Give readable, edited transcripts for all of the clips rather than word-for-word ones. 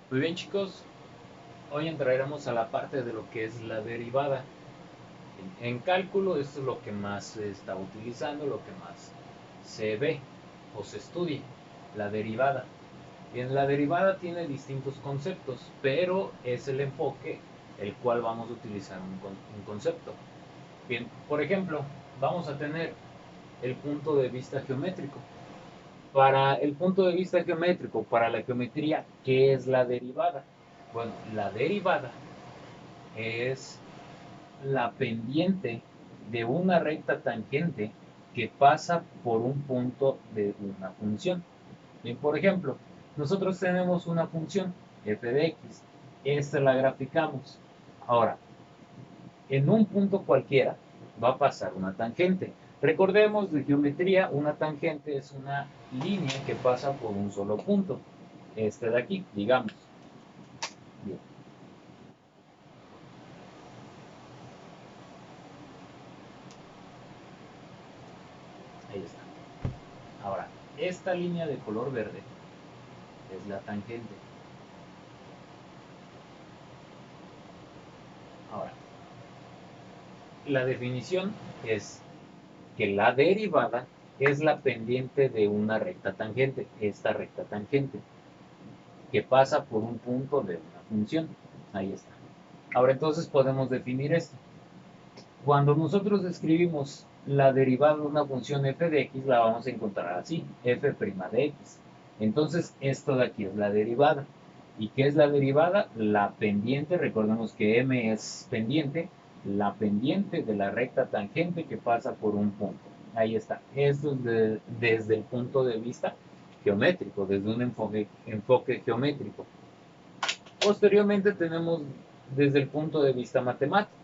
Muy bien, chicos, hoy entraremos a la parte de lo que es la derivada. En cálculo esto es lo que más se está utilizando, lo que más se ve o se estudia, la derivada. Bien, la derivada tiene distintos conceptos, pero es el enfoque el cual vamos a utilizar un concepto. Bien, por ejemplo, vamos a tener el punto de vista geométrico. Para el punto de vista geométrico, para la geometría, ¿qué es la derivada? Bueno, la derivada es la pendiente de una recta tangente que pasa por un punto de una función. Bien, por ejemplo, nosotros tenemos una función f de x. Esta la graficamos. Ahora, en un punto cualquiera va a pasar una tangente. Recordemos de geometría, una tangente es una línea que pasa por un solo punto. Este de aquí, digamos. Bien, ahí está. Ahora, esta línea de color verde es la tangente. Ahora, la definición es que la derivada es la pendiente de una recta tangente, esta recta tangente, que pasa por un punto de una función. Ahí está. Ahora entonces podemos definir esto. Cuando nosotros describimos la derivada de una función f de x, la vamos a encontrar así, f' de x. Entonces, esto de aquí es la derivada. ¿Y qué es la derivada? La pendiente, recordemos que m es pendiente, la pendiente de la recta tangente que pasa por un punto. Ahí está. Esto es desde el punto de vista geométrico, desde un enfoque geométrico. Posteriormente tenemos desde el punto de vista matemático.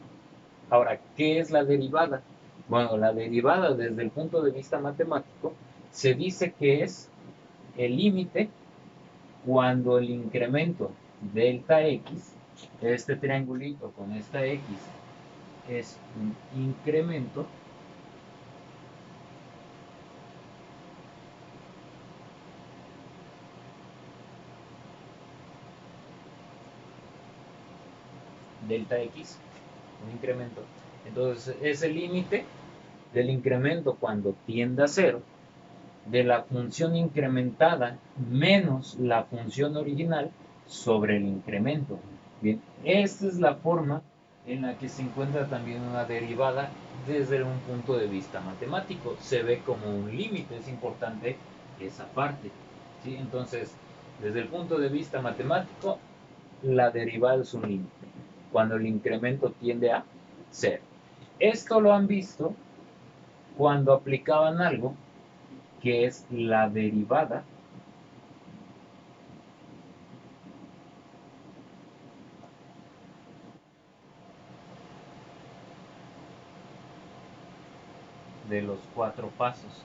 Ahora, ¿qué es la derivada? Bueno, la derivada desde el punto de vista matemático se dice que es el límite cuando el incremento delta x, este triangulito con esta x, es un incremento delta x, un incremento. Entonces, es el límite del incremento cuando tiende a cero de la función incrementada menos la función original sobre el incremento. Bien, esta es la forma en la que se encuentra también una derivada desde un punto de vista matemático. Se ve como un límite, es importante esa parte. ¿Sí? Entonces, desde el punto de vista matemático, la derivada es un límite, cuando el incremento tiende a cero. Esto lo han visto cuando aplicaban algo que es la derivada de los cuatro pasos.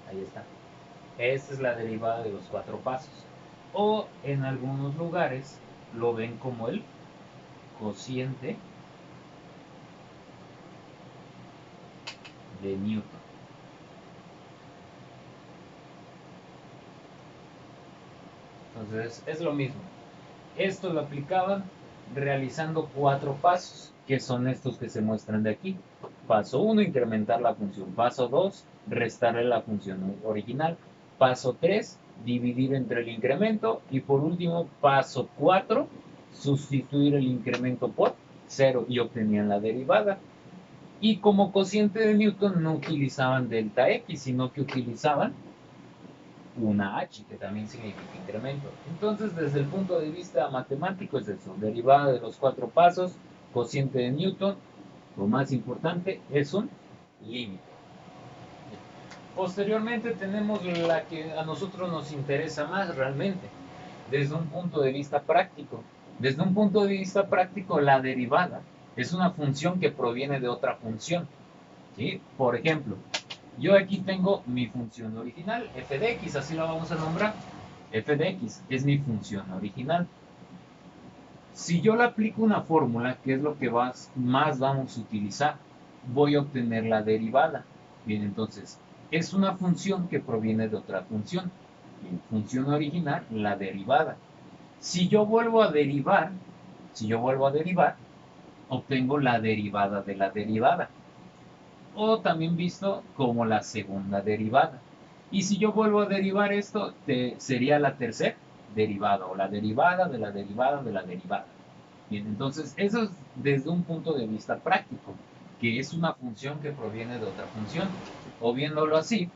Ahí está. Esta es la derivada de los cuatro pasos. O en algunos lugares lo ven como el cociente de Newton. Entonces es lo mismo. Esto lo aplicaban realizando cuatro pasos, que son estos que se muestran de aquí. Paso 1, incrementar la función. Paso 2, restarle la función original. Paso 3, dividir entre el incremento. Y por último, paso 4, sustituir el incremento por cero y obtenían la derivada. Y como cociente de Newton no utilizaban delta x, sino que utilizaban una h, que también significa incremento. Entonces, desde el punto de vista matemático es eso, derivada de los cuatro pasos, cociente de Newton, lo más importante es un límite. Posteriormente tenemos la que a nosotros nos interesa más realmente, desde un punto de vista práctico. Desde un punto de vista práctico, la derivada es una función que proviene de otra función. ¿Sí? Por ejemplo, yo aquí tengo mi función original, f de x, así la vamos a nombrar. F de x es mi función original. Si yo le aplico una fórmula, que es lo que más vamos a utilizar, voy a obtener la derivada. Bien, entonces, es una función que proviene de otra función. Bien, función original, la derivada. Si yo vuelvo a derivar, obtengo la derivada de la derivada, o también visto como la segunda derivada. Y si yo vuelvo a derivar esto, sería la tercera derivada, o la derivada de la derivada de la derivada. Bien, entonces eso es desde un punto de vista práctico, que es una función que proviene de otra función. O viéndolo así,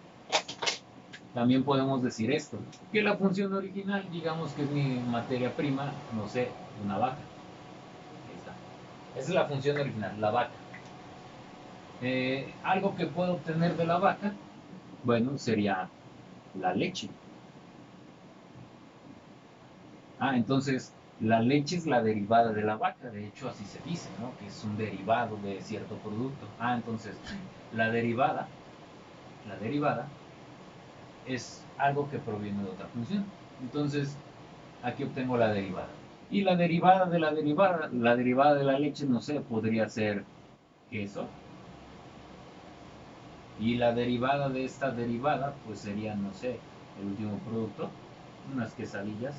también podemos decir esto, que la función original, digamos que es mi materia prima, no sé, una vaca. Ahí está. Esa es la función original, la vaca. Algo que puedo obtener de la vaca, bueno, sería la leche. Entonces la leche es la derivada de la vaca, de hecho así se dice, ¿no? Que es un derivado de cierto producto. Entonces la derivada es algo que proviene de otra función. Entonces aquí obtengo la derivada. Y la derivada de la derivada de la leche, no sé, podría ser queso. Y la derivada de esta derivada, pues sería, no sé, el último producto, unas quesadillas.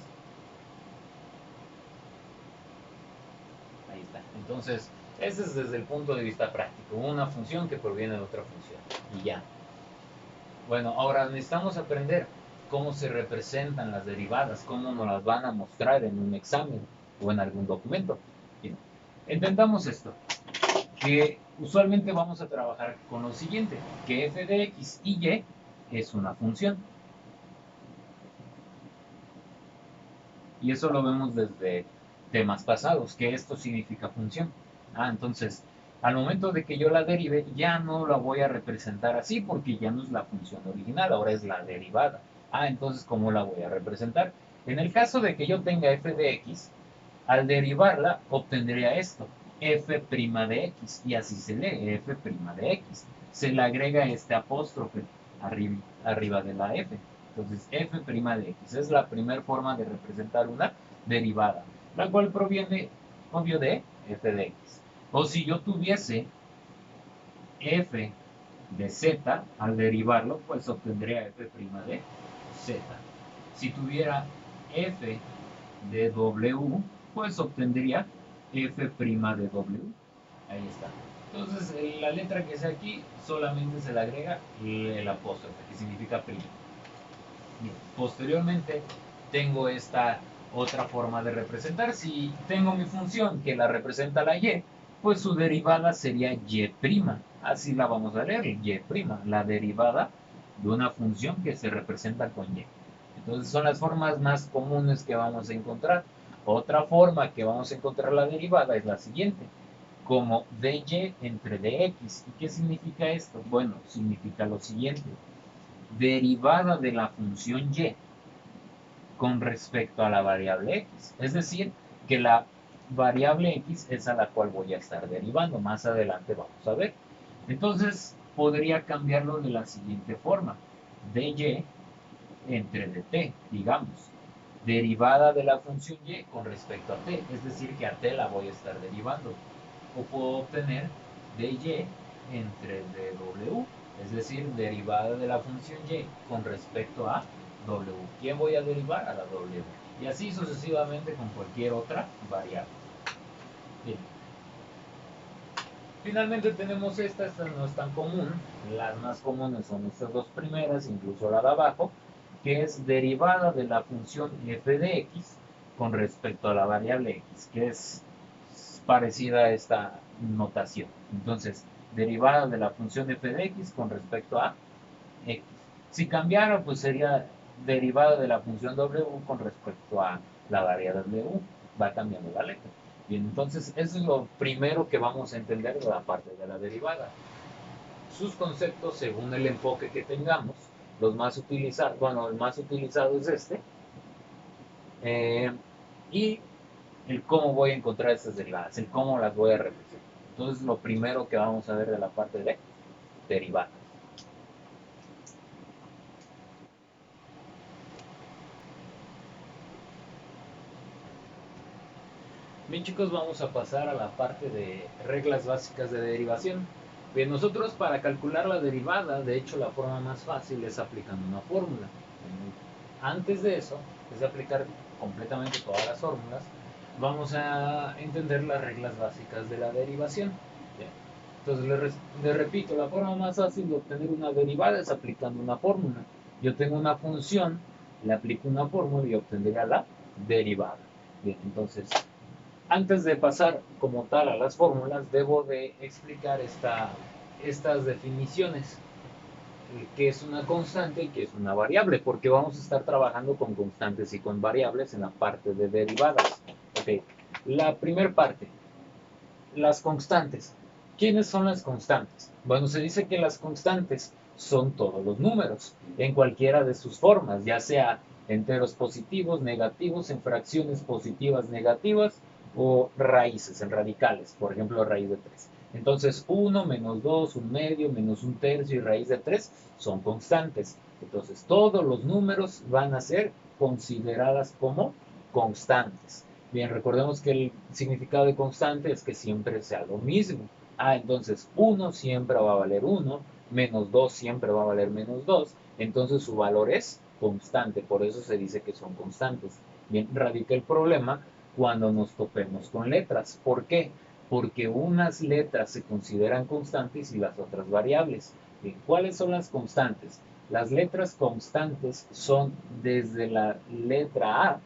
Ahí está. Entonces, ese es desde el punto de vista práctico, una función que proviene de otra función. Y ya. Bueno, ahora necesitamos aprender cómo se representan las derivadas, cómo nos las van a mostrar en un examen o en algún documento. Bien. Entendamos esto, que usualmente vamos a trabajar con lo siguiente, que f de x y y es una función. Y eso lo vemos desde temas pasados, que esto significa función. Entonces, al momento de que yo la derive, ya no la voy a representar así porque ya no es la función original, ahora es la derivada. Entonces, ¿cómo la voy a representar? En el caso de que yo tenga f de x, al derivarla obtendría esto, f' de x, y así se lee, f' de x. Se le agrega este apóstrofe arriba de la f. Entonces, f' de x es la primera forma de representar una derivada, la cual proviene, obvio, de f de x. O si yo tuviese f de z, al derivarlo, pues obtendría f' de z. Si tuviera f de w, pues obtendría f' de w. Ahí está. Entonces, la letra que sea aquí solamente se le agrega el apóstrofe, que significa prima. Bien. Posteriormente, tengo esta otra forma de representar. Si tengo mi función que la representa la y, pues su derivada sería y'. Así la vamos a leer, y', la derivada de una función que se representa con y. Entonces son las formas más comunes que vamos a encontrar. Otra forma que vamos a encontrar la derivada es la siguiente, como dy entre dx. ¿Y qué significa esto? Bueno, significa lo siguiente, derivada de la función y con respecto a la variable x. Es decir, que la variable x es a la cual voy a estar derivando. Más adelante vamos a ver. Entonces, podría cambiarlo de la siguiente forma. dy entre dt, digamos. Derivada de la función y con respecto a t. Es decir, que a t la voy a estar derivando. O puedo obtener dy entre dw. Es decir, derivada de la función y con respecto a w. ¿Quién voy a derivar? A la w. Y así sucesivamente con cualquier otra variable. Bien. Finalmente tenemos esta no es tan común. Las más comunes son estas dos primeras, incluso la de abajo, que es derivada de la función f de x con respecto a la variable x, que es parecida a esta notación. Entonces, derivada de la función f de x con respecto a x. Si cambiara, pues sería derivada de la función w con respecto a la variable w. Va cambiando la letra. Bien, entonces eso es lo primero que vamos a entender de la parte de la derivada. Sus conceptos según el enfoque que tengamos, los más utilizados, bueno, el más utilizado es este, y el cómo voy a encontrar estas derivadas, el cómo las voy a representar. Entonces lo primero que vamos a ver de la parte de derivadas. Bien chicos, vamos a pasar a la parte de reglas básicas de derivación. Bien, nosotros para calcular la derivada, de hecho la forma más fácil es aplicando una fórmula. antes de eso, es aplicar completamente todas las fórmulas, vamos a entender las reglas básicas de la derivación. Bien. Entonces, les repito, la forma más fácil de obtener una derivada es aplicando una fórmula. Yo tengo una función, le aplico una fórmula y obtendría la derivada. Bien, entonces, antes de pasar como tal a las fórmulas, debo de explicar estas definiciones, qué es una constante y qué es una variable, porque vamos a estar trabajando con constantes y con variables en la parte de derivadas. Ok, la primera parte, las constantes. ¿Quiénes son las constantes? Bueno, se dice que las constantes son todos los números, en cualquiera de sus formas, ya sea enteros positivos, negativos, en fracciones positivas, negativas, o raíces, en radicales, por ejemplo, raíz de 3. Entonces, 1 menos 2, un medio, menos un tercio y raíz de 3 son constantes. Entonces, todos los números van a ser consideradas como constantes. Bien, recordemos que el significado de constante es que siempre sea lo mismo. Entonces 1 siempre va a valer 1, menos 2 siempre va a valer menos 2, entonces su valor es constante, por eso se dice que son constantes. Bien, radica el problema cuando nos topemos con letras. ¿Por qué? Porque unas letras se consideran constantes y las otras variables. Bien, ¿cuáles son las constantes? Las letras constantes son desde la letra A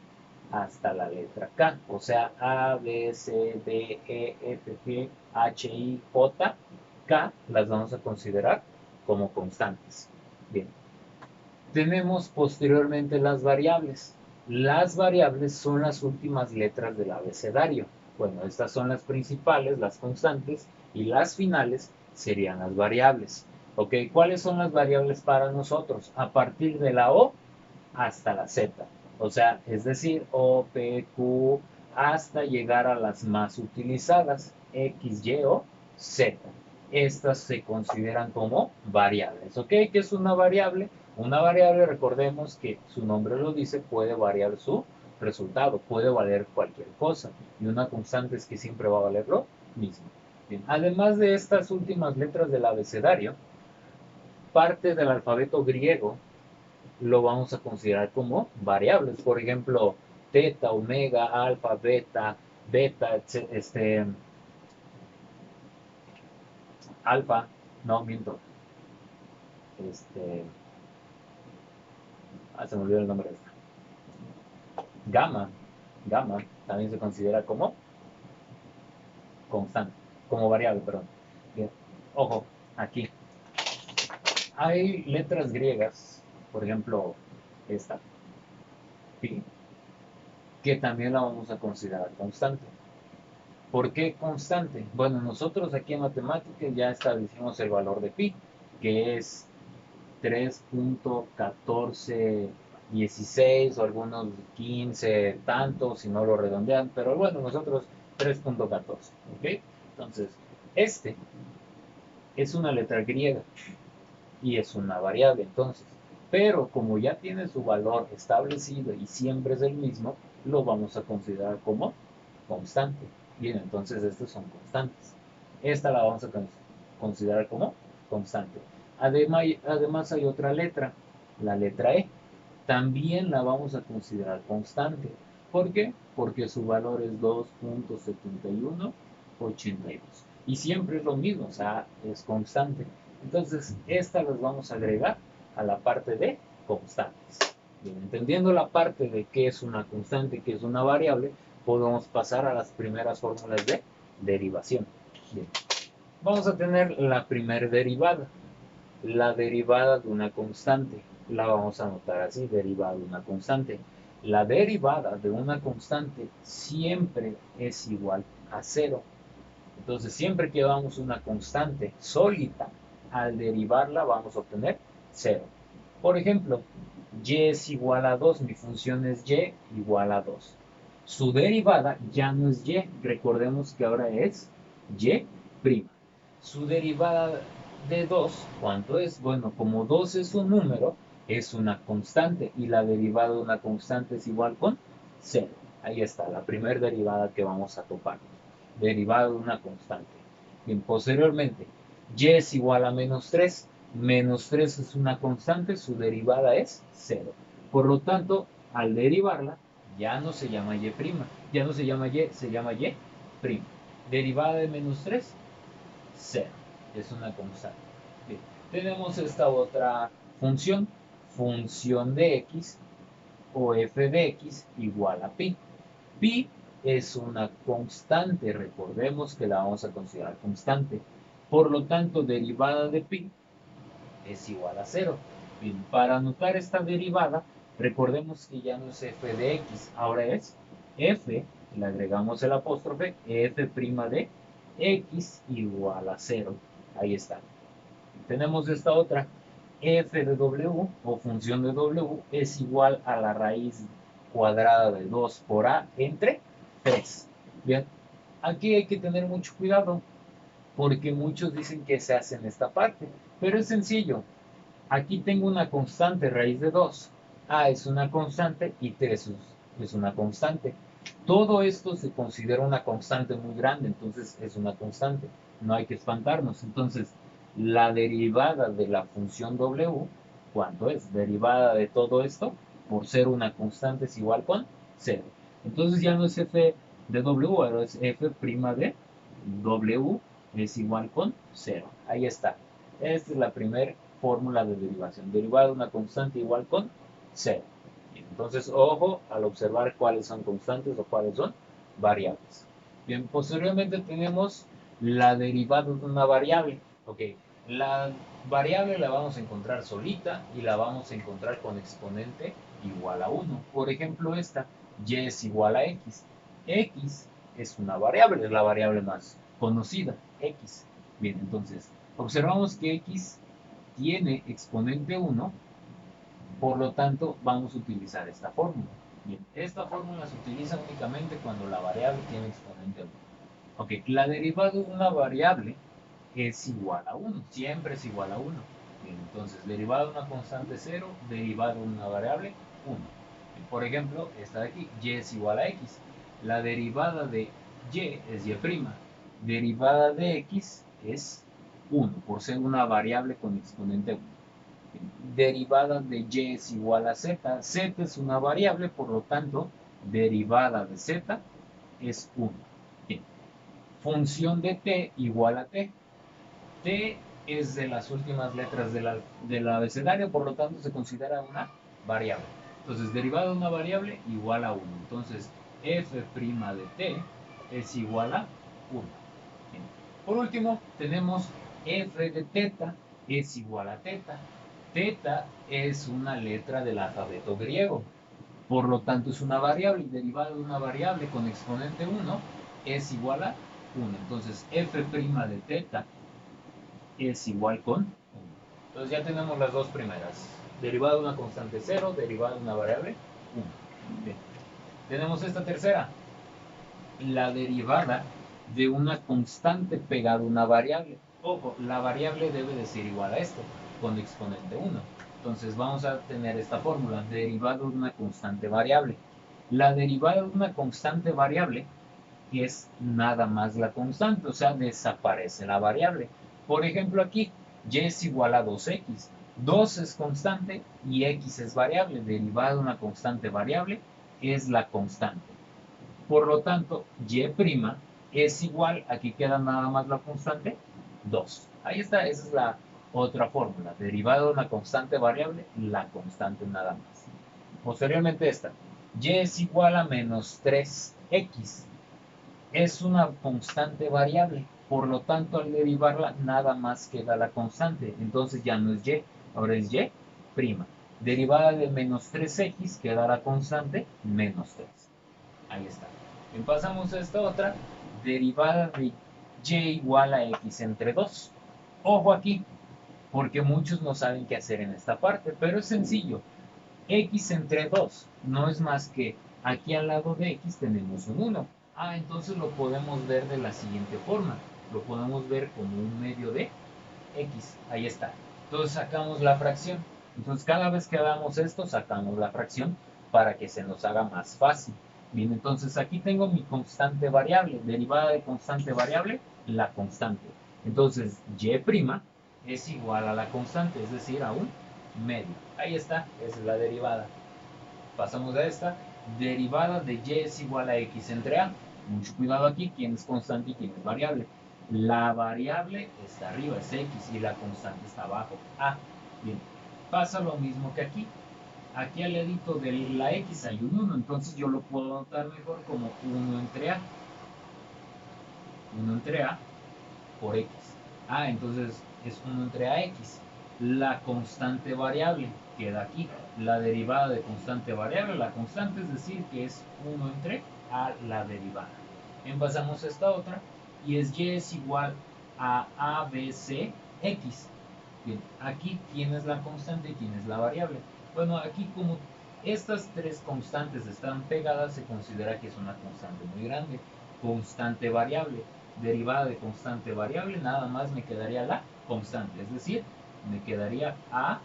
hasta la letra K, o sea, A, B, C, D, E, F, G, H, I, J, K, las vamos a considerar como constantes. Bien, tenemos posteriormente las variables. Las variables son las últimas letras del abecedario. Bueno, estas son las principales, las constantes, y las finales serían las variables. ¿Ok? ¿Cuáles son las variables para nosotros? A partir de la O hasta la Z. O sea, es decir, O, P, Q, hasta llegar a las más utilizadas, X, Y o Z. Estas se consideran como variables. ¿Ok? ¿Qué es una variable? Una variable, recordemos que su nombre lo dice, puede variar su resultado, puede valer cualquier cosa. Y una constante es que siempre va a valer lo mismo. Bien, además de estas últimas letras del abecedario, parte del alfabeto griego lo vamos a considerar como variables. Por ejemplo, teta, omega, alfa, beta, beta, alfa, no, miento, este, se me olvidó el nombre de esta. Gamma, gamma, también se considera como constante, como variable, perdón. Bien, ojo, aquí. Hay letras griegas, por ejemplo, esta, pi, que también la vamos a considerar constante. ¿Por qué constante? Bueno, nosotros aquí en matemáticas ya establecimos el valor de pi, que es 3.1416 o algunos 15 tantos, si no lo redondean, pero bueno, nosotros 3.14, ¿ok? Entonces, este es una letra griega y es una variable, entonces, pero como ya tiene su valor establecido y siempre es el mismo, lo vamos a considerar como constante. Bien, entonces estos son constantes. Esta la vamos a considerar como constante. Además hay otra letra, la letra E. También la vamos a considerar constante. ¿Por qué? Porque su valor es 2.7182. Y siempre es lo mismo, o sea, es constante. Entonces, esta las vamos a agregar a la parte de constantes. Bien, entendiendo la parte de qué es una constante y qué es una variable, podemos pasar a las primeras fórmulas de derivación. Bien, vamos a tener la primera derivada. La derivada de una constante. La vamos a anotar así, derivada de una constante. La derivada de una constante siempre es igual a cero. Entonces, siempre que damos una constante sólida, al derivarla vamos a obtener cero. Por ejemplo, y es igual a 2, mi función es y igual a 2. Su derivada ya no es y, recordemos que ahora es y'. Su derivada de 2, ¿cuánto es? Bueno, como 2 es un número, es una constante y la derivada de una constante es igual con 0. Ahí está, la primera derivada que vamos a topar. Derivada de una constante. Bien, posteriormente, y es igual a menos 3. Menos 3 es una constante, su derivada es 0. Por lo tanto, al derivarla, ya no se llama y', ya no se llama y, se llama y'. Derivada de menos 3, 0. Es una constante. Bien. Tenemos esta otra función, función de x o f de x igual a pi. Pi es una constante, recordemos que la vamos a considerar constante. Por lo tanto, derivada de pi es igual a 0. Bien, para anotar esta derivada, recordemos que ya no es f de x, ahora es f, le agregamos el apóstrofe, f' de x igual a 0. Ahí está. Tenemos esta otra, f de w o función de w es igual a la raíz cuadrada de 2 por a entre 3. Bien, aquí hay que tener mucho cuidado porque muchos dicen que se hace en esta parte, pero es sencillo. Aquí tengo una constante raíz de 2. A es una constante y 3 es una constante. Todo esto se considera una constante muy grande, entonces es una constante. No hay que espantarnos. Entonces, la derivada de la función w, ¿cuánto es? Derivada de todo esto, por ser una constante es igual con 0. Entonces ya no es f de w, ahora es f' de w es igual con 0. Ahí está. Esta es la primera fórmula de derivación. Derivada de una constante igual con 0. Entonces, ojo al observar cuáles son constantes o cuáles son variables. Bien, posteriormente tenemos la derivada de una variable. Ok, la variable la vamos a encontrar solita y la vamos a encontrar con exponente igual a 1. Por ejemplo, esta, y es igual a x. X es una variable, es la variable más conocida, x. Bien, entonces, observamos que x tiene exponente 1, por lo tanto vamos a utilizar esta fórmula. Bien, esta fórmula se utiliza únicamente cuando la variable tiene exponente 1. Ok, la derivada de una variable es igual a 1, siempre es igual a 1. Bien, entonces, derivada de una constante 0, derivada de una variable 1. Por ejemplo, esta de aquí, y es igual a x. La derivada de y es y'. Derivada de x es 1, por ser una variable con exponente 1. Derivada de y es igual a z. Z es una variable, por lo tanto, derivada de z es 1. Bien. Función de t igual a t. T es de las últimas letras del abecedario, por lo tanto se considera una variable. Entonces, derivada de una variable igual a 1. Entonces, f' de t es igual a 1. Bien. Por último, tenemos f de teta es igual a teta. Teta es una letra del alfabeto griego. Por lo tanto, es una variable y derivada de una variable con exponente 1 es igual a 1. Entonces, f' de teta es igual con 1. Entonces ya tenemos las dos primeras. Derivada de una constante 0, derivada de una variable 1. Bien. Tenemos esta tercera. La derivada de una constante pegada a una variable. Ojo, la variable debe de ser igual a esto, con exponente 1. Entonces vamos a tener esta fórmula, derivada de una constante variable. La derivada de una constante variable es nada más la constante, o sea, desaparece la variable. Por ejemplo, aquí, y es igual a 2x. 2 es constante y x es variable. Derivada de una constante variable es la constante. Por lo tanto, y' es igual, aquí queda nada más la constante, 2. Ahí está, esa es la otra fórmula. Derivada de una constante variable, la constante nada más. Posteriormente esta, y es igual a menos 3x. Es una constante variable, por lo tanto al derivarla nada más queda la constante, entonces ya no es y, ahora es y'. Derivada de menos 3x queda la constante menos 3. Ahí está. Y pasamos a esta otra, derivada de y igual a x entre 2. Ojo aquí, porque muchos no saben qué hacer en esta parte, pero es sencillo. X entre 2 no es más que aquí al lado de x tenemos un 1. Entonces lo podemos ver de la siguiente forma. Lo podemos ver como un medio de x. Ahí está. Entonces sacamos la fracción. Entonces cada vez que hagamos esto, sacamos la fracción para que se nos haga más fácil. Bien, entonces aquí tengo mi constante variable. Derivada de constante variable, la constante. Entonces y' es igual a la constante, es decir, a un medio. Ahí está, esa es la derivada. Pasamos a esta. Derivada de y es igual a x entre a. Mucho cuidado aquí, quién es constante y quién es variable. La variable está arriba, es x, y la constante está abajo, a. Bien, pasa lo mismo que aquí. Aquí al ladito de la x hay un 1, entonces yo lo puedo anotar mejor como 1 entre a. 1 entre a por x. Entonces es 1 entre ax. La constante variable queda aquí. La derivada de constante variable, la constante es decir que es 1 entre a la derivada. Bien, pasamos a esta otra y es y es igual a ABC x. Bien, aquí tienes la constante y tienes la variable. Bueno, aquí como estas tres constantes están pegadas, se considera que es una constante muy grande. Constante variable. Derivada de constante variable, nada más me quedaría la constante, es decir, me quedaría A,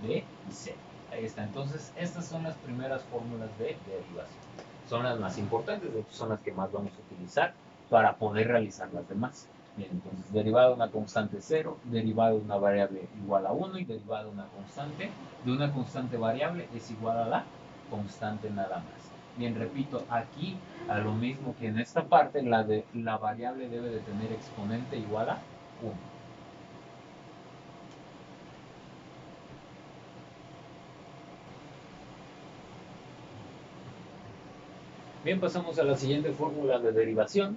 B y C. Ahí está. Entonces, estas son las primeras fórmulas de derivación. Son las más importantes, de hecho son las que más vamos a utilizar para poder realizar las demás. Bien, entonces, derivada de una constante 0, derivada de una variable igual a 1 y derivada de una constante variable es igual a la constante nada más. Bien, repito, aquí a lo mismo que en esta parte, la variable debe de tener exponente igual a 1. Bien, pasamos a la siguiente fórmula de derivación.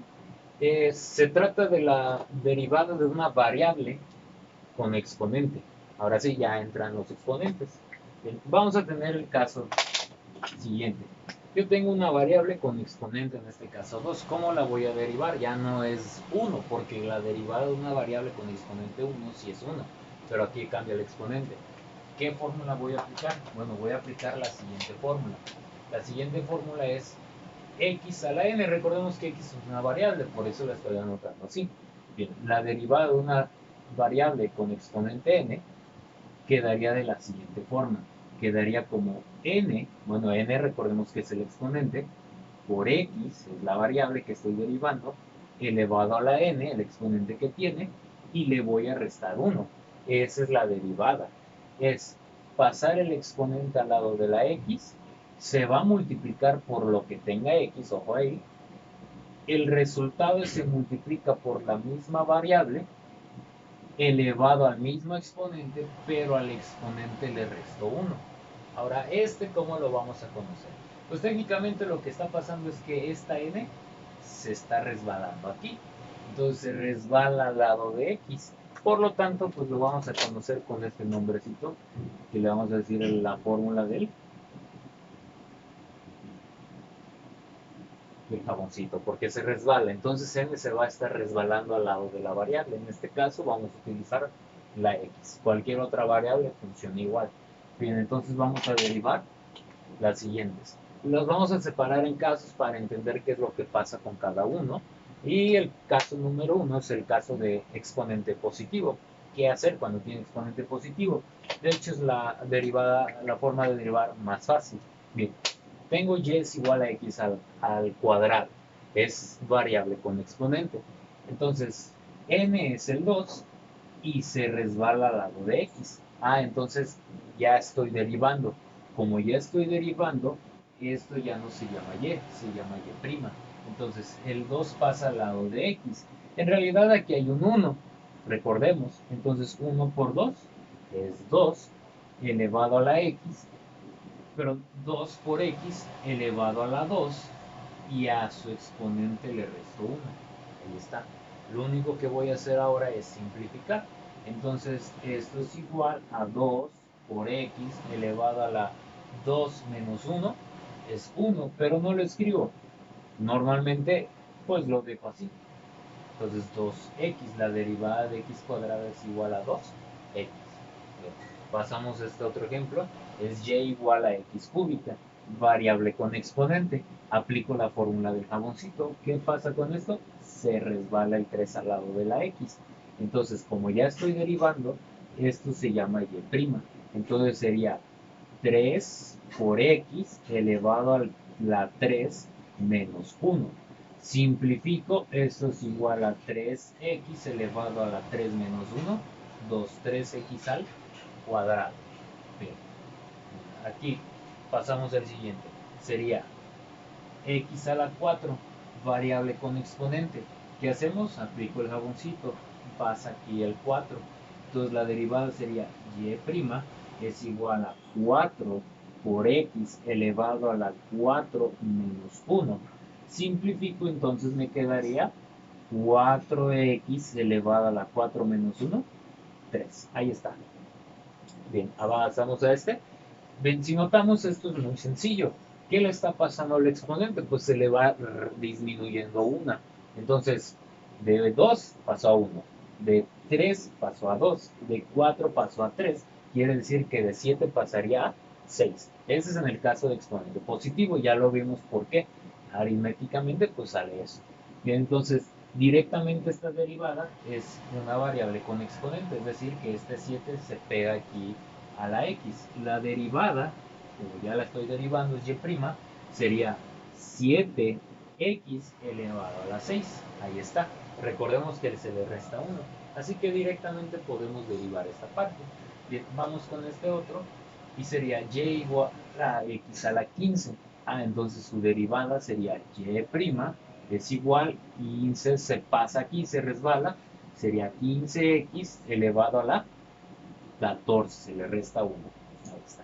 Se trata de la derivada de una variable con exponente. Ahora sí, ya entran los exponentes. Bien, vamos a tener el caso siguiente. Yo tengo una variable con exponente, en este caso 2. ¿Cómo la voy a derivar? Ya no es 1, porque la derivada de una variable con exponente 1 sí es 1, pero aquí cambia el exponente. ¿Qué fórmula voy a aplicar? Bueno, voy a aplicar la siguiente fórmula. La siguiente fórmula es x a la n. Recordemos que x es una variable, por eso la estoy anotando así. Bien, la derivada de una variable con exponente n quedaría de la siguiente forma. Quedaría como n, bueno, n recordemos que es el exponente, por x, es la variable que estoy derivando, elevado a la n, el exponente que tiene, y le voy a restar 1. Esa es la derivada. Es pasar el exponente al lado de la x, se va a multiplicar por lo que tenga x, ojo ahí, el resultado se multiplica por la misma variable, elevado al mismo exponente, pero al exponente le resto 1. Ahora, ¿cómo lo vamos a conocer? Pues técnicamente lo que está pasando es que esta n se está resbalando aquí. Entonces se resbala al lado de x. Por lo tanto, pues lo vamos a conocer con este nombrecito, que le vamos a decir la fórmula del jaboncito, porque se resbala. Entonces n se va a estar resbalando al lado de la variable. En este caso vamos a utilizar la x. Cualquier otra variable funciona igual. Bien, entonces vamos a derivar las siguientes. Los vamos a separar en casos para entender qué es lo que pasa con cada uno. Y el caso número 1 es el caso de exponente positivo. ¿Qué hacer cuando tiene exponente positivo? De hecho es la forma de derivar más fácil. Bien, tengo y es igual a x al cuadrado. Es variable con exponente. Entonces, n es el 2 y se resbala al lado de x. Entonces ya estoy derivando. Como ya estoy derivando, esto ya no se llama y, se llama y'. Entonces el 2 pasa al lado de x. En realidad aquí hay un 1, recordemos. Entonces 1 por 2 es 2 elevado a la x, pero 2 por x elevado a la 2 y a su exponente le resto 1. Ahí está. Lo único que voy a hacer ahora es simplificar. Entonces esto es igual a 2 por x elevado a la 2 menos 1 es 1, pero no lo escribo. Normalmente pues lo dejo así. Entonces 2x, la derivada de x cuadrada es igual a 2x. Bien, pasamos a este otro ejemplo. Es y igual a x cúbica, variable con exponente. Aplico la fórmula del jaboncito. ¿Qué pasa con esto? Se resbala el 3 al lado de la x. Entonces, como ya estoy derivando, esto se llama y'. Entonces sería 3 por x elevado a la 3 menos 1. Simplifico, esto es igual a 3x elevado a la 3 menos 1, 2, 3x al cuadrado. Bien, aquí pasamos al siguiente. Sería x a la 4, variable con exponente. ¿Qué hacemos? Aplico el jaboncito, pasa aquí el 4. Entonces la derivada sería y' es igual a 4 por x elevado a la 4 menos 1. Simplifico, entonces me quedaría 4x elevado a la 4 menos 1, 3. Ahí está. Bien, avanzamos a este. Bien, si notamos, esto es muy sencillo. ¿Qué le está pasando al exponente? Pues se le va disminuyendo una. Entonces, de 2 pasó a 1, de 3 pasó a 2, de 4 pasó a 3. Quiere decir que de 7 pasaría a 6. Ese es en el caso de exponente positivo. Ya lo vimos por qué. Aritméticamente, pues sale eso. Bien, entonces, directamente esta derivada es una variable con exponente. Es decir, que este 7 se pega aquí a la x. La derivada, como ya la estoy derivando, es y', sería 7x elevado a la 6. Ahí está. Recordemos que se le resta 1. Así que directamente podemos derivar esta parte. Bien, vamos con este otro. Y sería y igual a x a la 15. Entonces su derivada sería y' es igual, 15 se pasa aquí, se resbala. Sería 15x elevado a la 14, se le resta 1. Ahí está.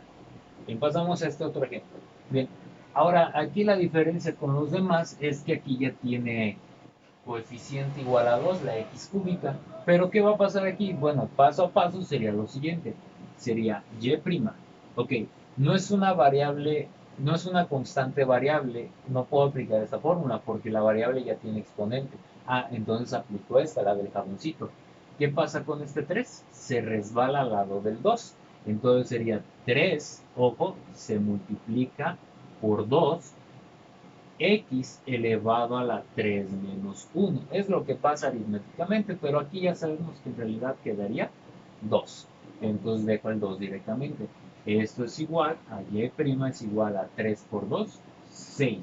Bien, pasamos a este otro ejemplo. Bien, ahora aquí la diferencia con los demás es que aquí ya tiene coeficiente igual a 2, la x cúbica. Pero ¿qué va a pasar aquí? Bueno, paso a paso sería lo siguiente. Sería y'. Ok, no es una variable, no es una constante variable. No puedo aplicar esta fórmula porque la variable ya tiene exponente. Entonces aplico esta, la del jaboncito. ¿Qué pasa con este 3? Se resbala al lado del 2. Entonces sería 3, ojo, se multiplica por 2 x elevado a la 3 menos 1. Es lo que pasa aritméticamente, pero aquí ya sabemos que en realidad quedaría 2. Entonces dejo el 2 directamente. Esto es igual a y' es igual a 3 por 2, 6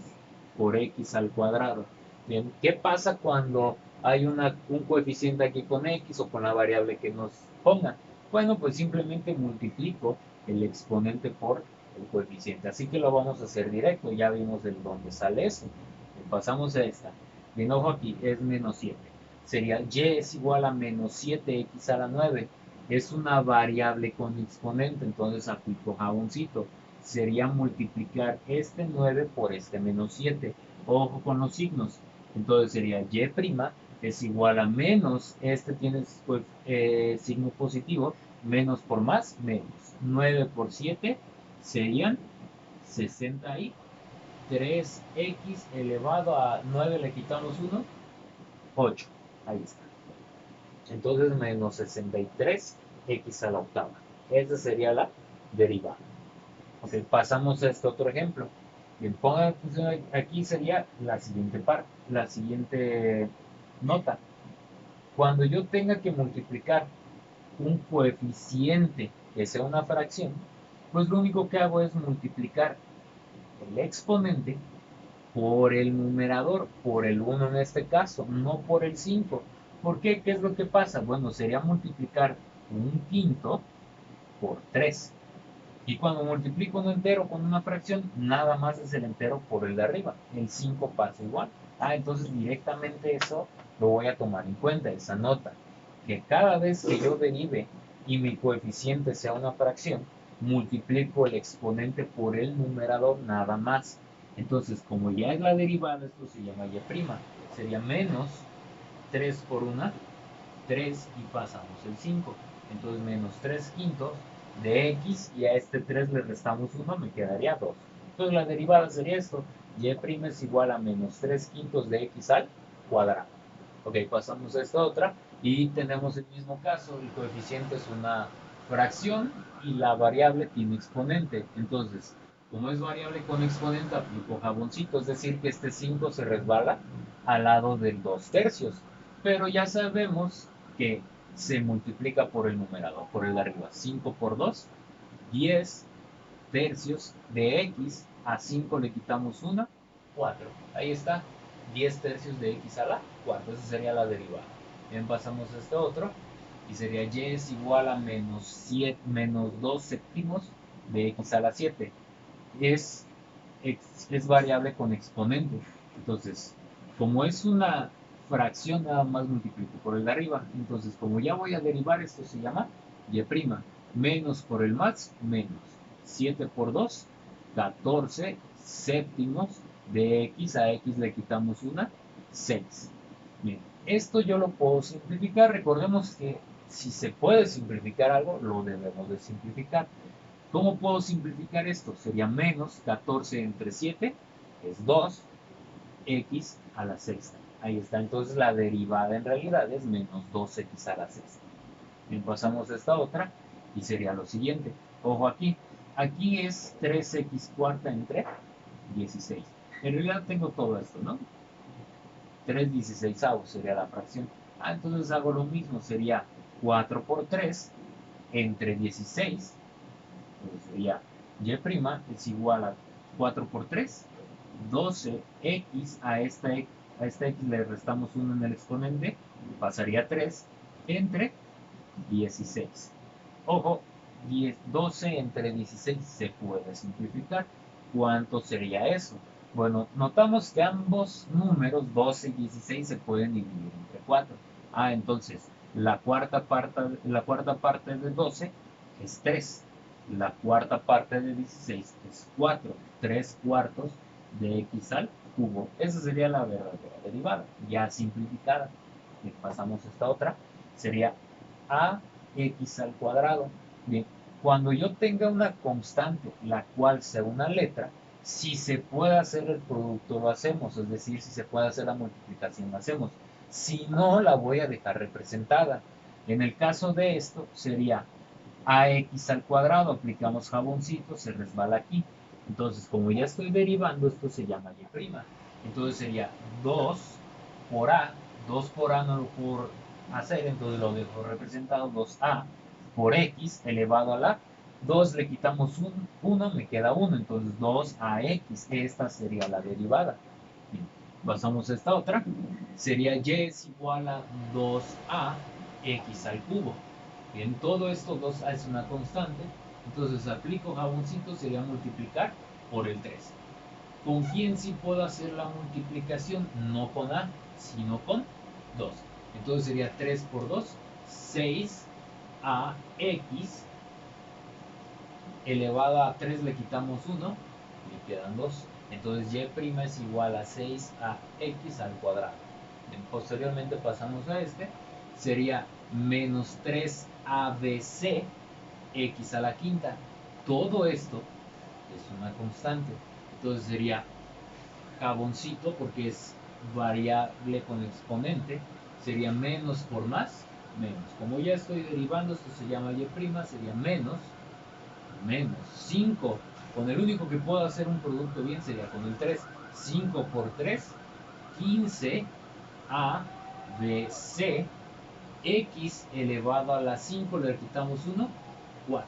por x al cuadrado. Bien, ¿qué pasa cuando hay un coeficiente aquí con x o con la variable que nos ponga? Bueno, pues simplemente multiplico el exponente por el coeficiente. Así que lo vamos a hacer directo. Ya vimos de dónde sale eso. Pasamos a esta. Bien, ojo aquí, es menos 7. Sería y es igual a menos 7x a la 9. Es una variable con exponente, entonces aplico jaboncito. Sería multiplicar este 9 por este menos 7. Ojo con los signos. Entonces sería y' es igual a menos, este tiene pues, signo positivo, menos por más, menos. 9 por 7 serían 63x elevado a 9, le quitamos 1, 8. Ahí está. Entonces menos 63x a la octava. Esa sería la derivada. Ok, pasamos a este otro ejemplo. Bien, pongan atención, aquí sería la siguiente parte, la siguiente nota. Cuando yo tenga que multiplicar un coeficiente que sea una fracción, pues lo único que hago es multiplicar el exponente por el numerador, por el 1 en este caso, no por el 5. ¿Por qué? ¿Qué es lo que pasa? Bueno, sería multiplicar un quinto por 3. Y cuando multiplico un entero con una fracción, nada más es el entero por el de arriba. El 5 pasa igual. Entonces directamente eso lo voy a tomar en cuenta, esa nota. Que cada vez que yo derive y mi coeficiente sea una fracción, multiplico el exponente por el numerador nada más. Entonces, como ya es la derivada, esto se llama y'. Sería menos 3 por 1, 3 y pasamos el 5. Entonces menos 3 quintos de x y a este 3 le restamos 1, me quedaría 2. Entonces la derivada sería esto, y' es igual a menos 3 quintos de x al cuadrado. Ok, pasamos a esta otra y tenemos el mismo caso, el coeficiente es una fracción y la variable tiene exponente. Entonces, como es variable con exponente, aplico jaboncito, es decir que este 5 se resbala al lado del 2 tercios. Pero ya sabemos que se multiplica por el numerador, por el de arriba. 5 por 2, 10 tercios de x. A 5 le quitamos 1, 4. Ahí está, 10 tercios de x a la 4. Esa sería la derivada. Bien, pasamos a este otro. Y sería y es igual a menos 2 séptimos de x a la 7. es, es variable con exponente. Entonces, como es una fracción, nada más multiplico por el de arriba. Entonces, como ya voy a derivar, esto se llama y'. Menos por el más, menos. 7 por 2, 14 séptimos de x. A x le quitamos una, 6. Bien, esto yo lo puedo simplificar. Recordemos que si se puede simplificar algo, lo debemos de simplificar. ¿Cómo puedo simplificar esto? Sería menos 14 entre 7, es 2, x a la sexta. Ahí está, entonces la derivada en realidad es menos 2x a la sexta. Bien, pasamos a esta otra y sería lo siguiente. Ojo aquí, aquí es 3x cuarta entre 16. En realidad tengo todo esto, ¿no? 3/16 sería la fracción. Entonces hago lo mismo, sería 4 por 3 entre 16. Entonces sería y' es igual a 4 por 3, 12x. A esta x le restamos 1 en el exponente, pasaría 3 entre 16. Ojo, 12 entre 16 se puede simplificar. ¿Cuánto sería eso? Bueno, notamos que ambos números, 12 y 16, se pueden dividir entre 4. Entonces, la cuarta parte de 12 es 3. La cuarta parte de 16 es 4. 3 cuartos de x al cubo. Esa sería la verdadera derivada, ya simplificada. Y pasamos a esta otra. Sería ax al cuadrado. Bien, cuando yo tenga una constante, la cual sea una letra, si se puede hacer el producto, lo hacemos. Es decir, si se puede hacer la multiplicación, lo hacemos. Si no, la voy a dejar representada. En el caso de esto, sería ax al cuadrado. Aplicamos jaboncito, se resbala aquí. Entonces, como ya estoy derivando, esto se llama y'. Entonces sería 2 por a. 2 por a no lo puedo hacer, entonces lo dejo representado. 2a por x elevado a la 2, le quitamos 1, me queda 1, entonces 2ax. Esta sería la derivada. Bien, pasamos a esta otra. Sería y es igual a 2a x al cubo. Bien, todo esto 2a es una constante, entonces aplico jaboncito, sería multiplicar por el 3. ¿Con quién sí puedo hacer la multiplicación? No con a, sino con 2. Entonces sería 3 por 2, 6ax elevado a 3, le quitamos 1, me quedan 2. Entonces y' es igual a 6ax al cuadrado. Posteriormente pasamos a este, sería menos 3abc x a la quinta. Todo esto es una constante. Entonces sería jaboncito, porque es variable con exponente, sería menos por más, menos. Como ya estoy derivando, esto se llama y', sería menos 5. Con el único que puedo hacer un producto bien sería con el 3. 5 por 3, 15 ABC x elevado a la 5, le quitamos 1, 4.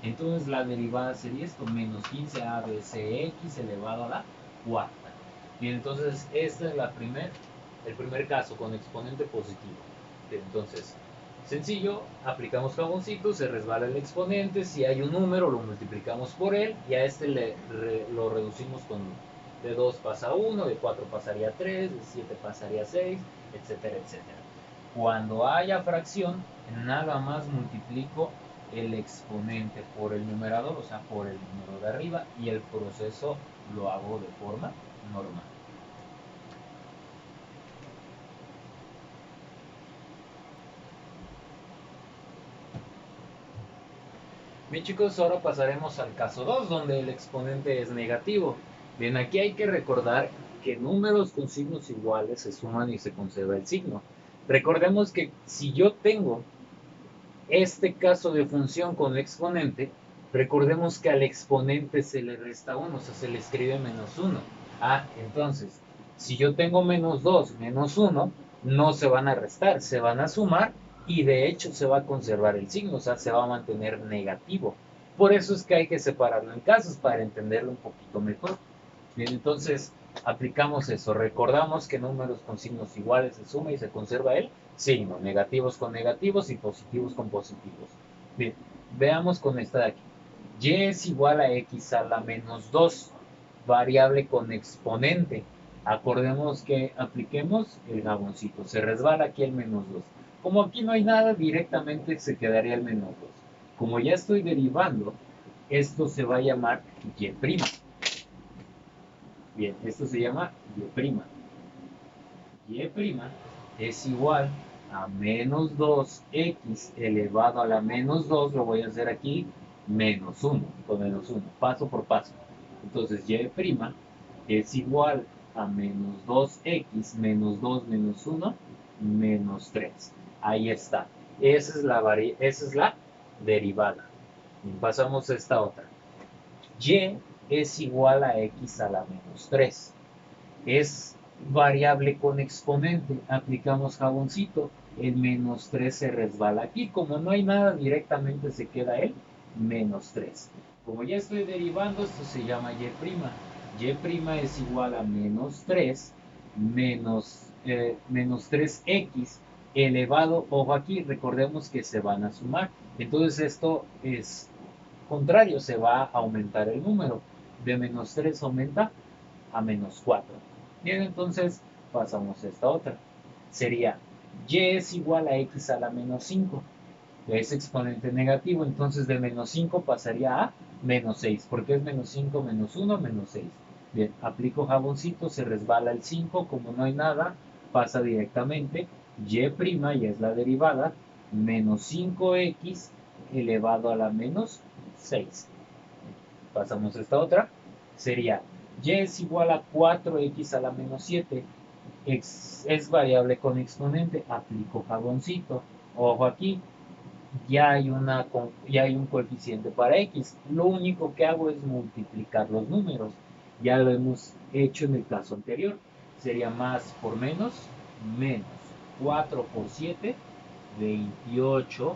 Entonces la derivada sería esto, menos 15 ABCX elevado a la cuarta. Bien, entonces este es el primer caso con exponente positivo. Bien, entonces, sencillo, aplicamos jaboncito, se resbala el exponente, si hay un número lo multiplicamos por él y a este lo reducimos con de 2 pasa 1, de 4 pasaría 3, de 7 pasaría 6, etcétera, etcétera. Cuando haya fracción, nada más multiplico el exponente por el numerador, o sea, por el número de arriba, y el proceso lo hago de forma normal. Bien chicos, ahora pasaremos al caso 2, donde el exponente es negativo. Bien, aquí hay que recordar que números con signos iguales se suman y se conserva el signo. Recordemos que si yo tengo este caso de función con exponente, recordemos que al exponente se le resta 1, o sea, se le escribe menos 1. Entonces, si yo tengo menos 2, menos 1, no se van a restar, se van a sumar y de hecho se va a conservar el signo, o sea, se va a mantener negativo. Por eso es que hay que separarlo en casos para entenderlo un poquito mejor. Bien, entonces aplicamos eso. Recordamos que números con signos iguales se suma y se conserva el signo. Negativos con negativos y positivos con positivos. Bien, veamos con esta de aquí. Y es igual a x a la menos 2, variable con exponente. Acordemos que apliquemos el jaboncito, se resbala aquí el menos 2. Como aquí no hay nada, directamente se quedaría el menos 2. Como ya estoy derivando, esto se va a llamar y'. Bien, esto se llama y'. Y' es igual a menos 2x elevado a la menos 2, lo voy a hacer aquí, menos 1, con menos 1, paso por paso. Entonces y' es igual a menos 2x menos 2 menos 1, menos 3. Ahí está. Esa es la derivada. Y pasamos a esta otra. Y es igual a x a la menos 3. Es variable con exponente. Aplicamos jaboncito. El menos 3 se resbala aquí. Como no hay nada, directamente se queda el menos 3. Como ya estoy derivando, esto se llama y'. Y' es igual a menos 3 menos 3x elevado, ojo aquí, recordemos que se van a sumar. Entonces esto es contrario, se va a aumentar el número. De menos 3 aumenta a menos 4. Bien, entonces pasamos a esta otra. Sería y es igual a x a la menos 5. Es exponente negativo, entonces de menos 5 pasaría a menos 6, porque es menos 5 menos 1 menos 6. Bien, aplico jaboncito, se resbala el 5, como no hay nada, pasa directamente y', ya es la derivada, menos 5x elevado a la menos 6. Pasamos a esta otra, sería y es igual a 4x a la menos 7. Es variable con exponente, aplico jaboncito, ojo aquí, ya hay un coeficiente para x. Lo único que hago es multiplicar los números. Ya lo hemos hecho en el caso anterior. Sería más por menos, menos 4 por 7, 28.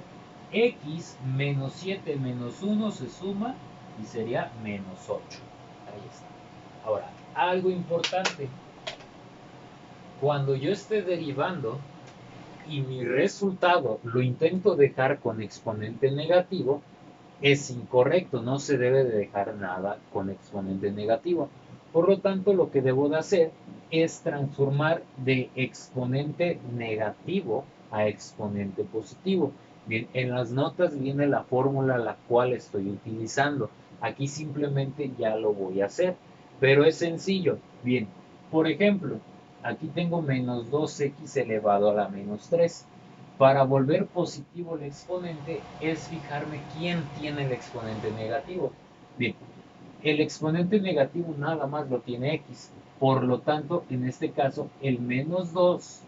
X menos 7 menos 1 se suma y sería menos 8. Ahí está. Ahora, algo importante. Cuando yo esté derivando y mi resultado lo intento dejar con exponente negativo, es incorrecto, no se debe de dejar nada con exponente negativo. Por lo tanto, lo que debo de hacer es transformar de exponente negativo a exponente positivo. Bien, en las notas viene la fórmula la cual estoy utilizando. Aquí simplemente ya lo voy a hacer, pero es sencillo. Bien, por ejemplo, aquí tengo menos 2x elevado a la menos 3. Para volver positivo el exponente es fijarme quién tiene el exponente negativo. Bien, el exponente negativo nada más lo tiene x. Por lo tanto, en este caso, el menos 2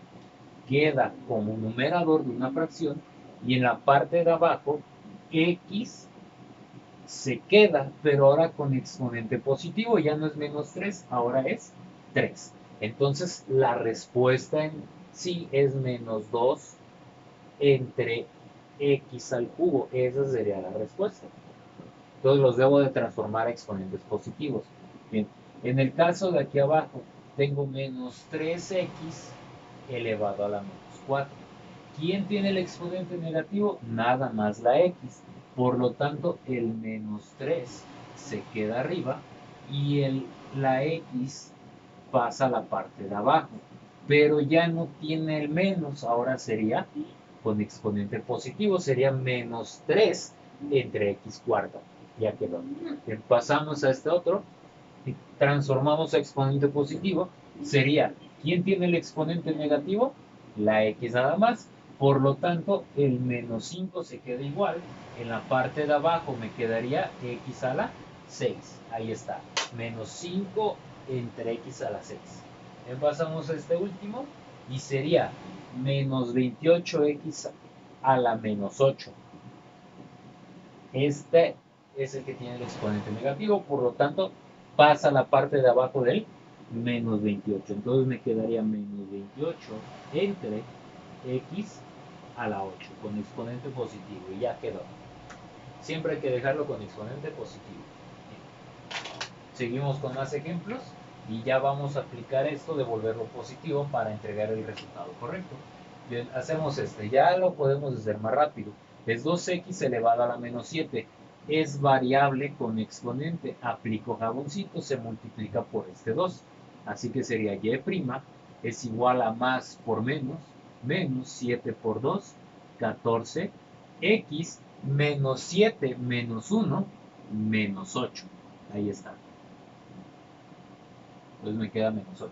queda como numerador de una fracción y en la parte de abajo x se queda, pero ahora con exponente positivo, ya no es menos 3, ahora es 3. Entonces la respuesta en sí es menos 2 entre x al cubo. Esa sería la respuesta. Entonces los debo de transformar a exponentes positivos. Bien, en el caso de aquí abajo, tengo menos 3x elevado a la menos 4. ¿Quién tiene el exponente negativo? Nada más la x. Por lo tanto, el menos 3 se queda arriba y la x pasa a la parte de abajo. Pero ya no tiene el menos, ahora sería con exponente positivo, sería menos 3 entre x cuarta. Ya quedó. Bien, pasamos a este otro y transformamos a exponente positivo. Sería, ¿quién tiene el exponente negativo? La x nada más. Por lo tanto, el menos 5 se queda igual. En la parte de abajo me quedaría x a la 6. Ahí está. Menos 5 entre x a la 6. Pasamos a este último y sería menos 28x a la menos 8. Este es el que tiene el exponente negativo, por lo tanto pasa a la parte de abajo del menos 28. Entonces me quedaría menos 28 entre x a la 8 con exponente positivo y ya quedó. Siempre hay que dejarlo con exponente positivo. Seguimos con más ejemplos y ya vamos a aplicar esto de volverlo positivo para entregar el resultado correcto. Bien, hacemos este, ya lo podemos hacer más rápido. Es 2x elevado a la menos 7. es variable con exponente. Aplico jaboncito, se multiplica por este 2. Así que sería y' es igual a más por menos, menos 7 por 2, 14, x menos 7 menos 1, menos 8. Ahí está. Entonces me queda menos 8.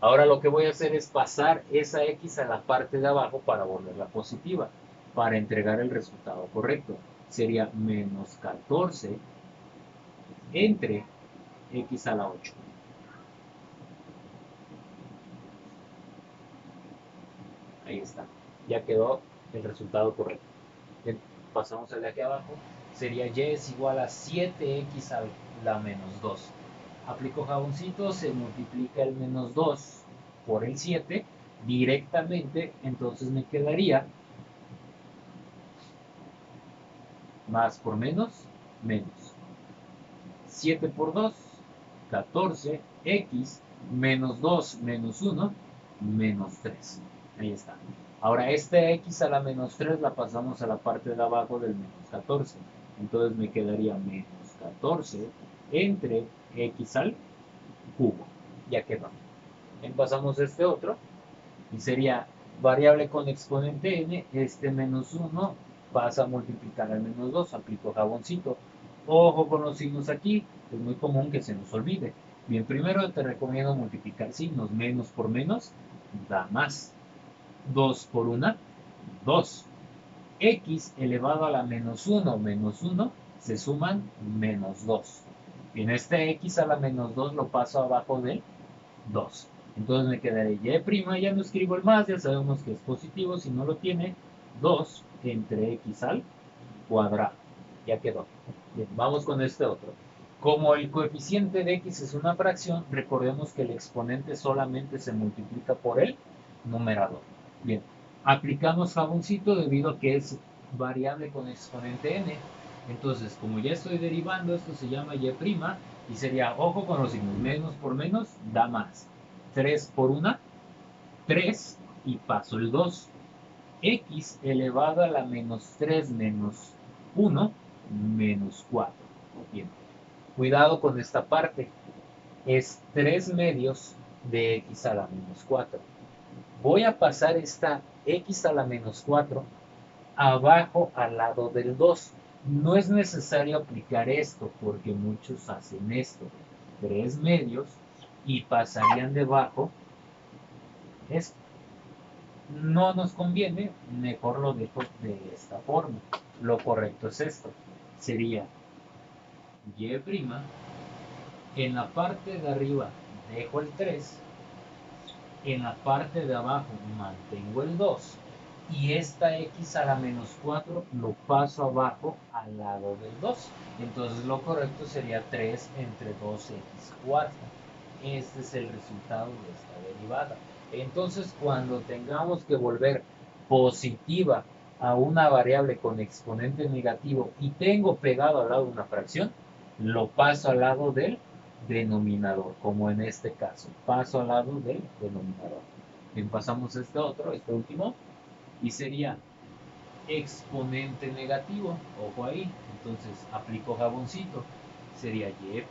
Ahora lo que voy a hacer es pasar esa x a la parte de abajo para volverla positiva, para entregar el resultado correcto. Sería menos 14 entre x a la 8. Ahí está. Ya quedó el resultado correcto. Bien, pasamos al de aquí abajo. Sería y es igual a 7x a la menos 2. Aplico jaboncito, se multiplica el menos 2 por el 7 directamente, entonces me quedaría más por menos, menos. 7 por 2, 14, x, menos 2, menos 1, menos 3. Ahí está. Ahora esta x a la menos 3 la pasamos a la parte de abajo del menos 14. Entonces me quedaría menos 14 entre x al cubo. Ya quedó. Bien, pasamos a este otro y sería variable con exponente n, este menos 1 pasa a multiplicar al menos 2, aplico jaboncito. Ojo con los signos aquí, es muy común que se nos olvide. Bien, primero te recomiendo multiplicar signos, menos por menos da más. 2 por 1, 2. X elevado a la menos 1 se suman menos 2. Bien, este x a la menos 2 lo paso abajo del 2. Entonces me quedaré y', ya no escribo el más, ya sabemos que es positivo, si no lo tiene, 2 entre x al cuadrado. Ya quedó. Bien, vamos con este otro. Como el coeficiente de x es una fracción, recordemos que el exponente solamente se multiplica por el numerador. Bien, aplicamos jaboncito debido a que es variable con exponente n. Entonces, como ya estoy derivando, esto se llama y' y sería, ojo con los signos, menos por menos da más. 3 por 1, 3 y paso el 2. X elevado a la menos 3 menos 1 menos 4. Bien, cuidado con esta parte. Es 3 medios de x a la menos 4. Voy a pasar esta x a la menos 4 abajo al lado del 2. No es necesario aplicar esto porque muchos hacen esto. 3 medios y pasarían debajo esto. No nos conviene, mejor lo dejo de esta forma. Lo correcto es esto. Sería y', en la parte de arriba dejo el 3, en la parte de abajo mantengo el 2 y esta x a la menos 4 lo paso abajo al lado del 2. Entonces lo correcto sería 3 entre 2x4. Este es el resultado de esta derivada. Entonces cuando tengamos que volver positiva a una variable con exponente negativo y tengo pegado al lado una fracción, lo paso al lado del denominador, como en este caso, paso al lado del denominador. Bien, pasamos a este otro, este último, y sería exponente negativo, ojo ahí, entonces aplico jaboncito, sería y'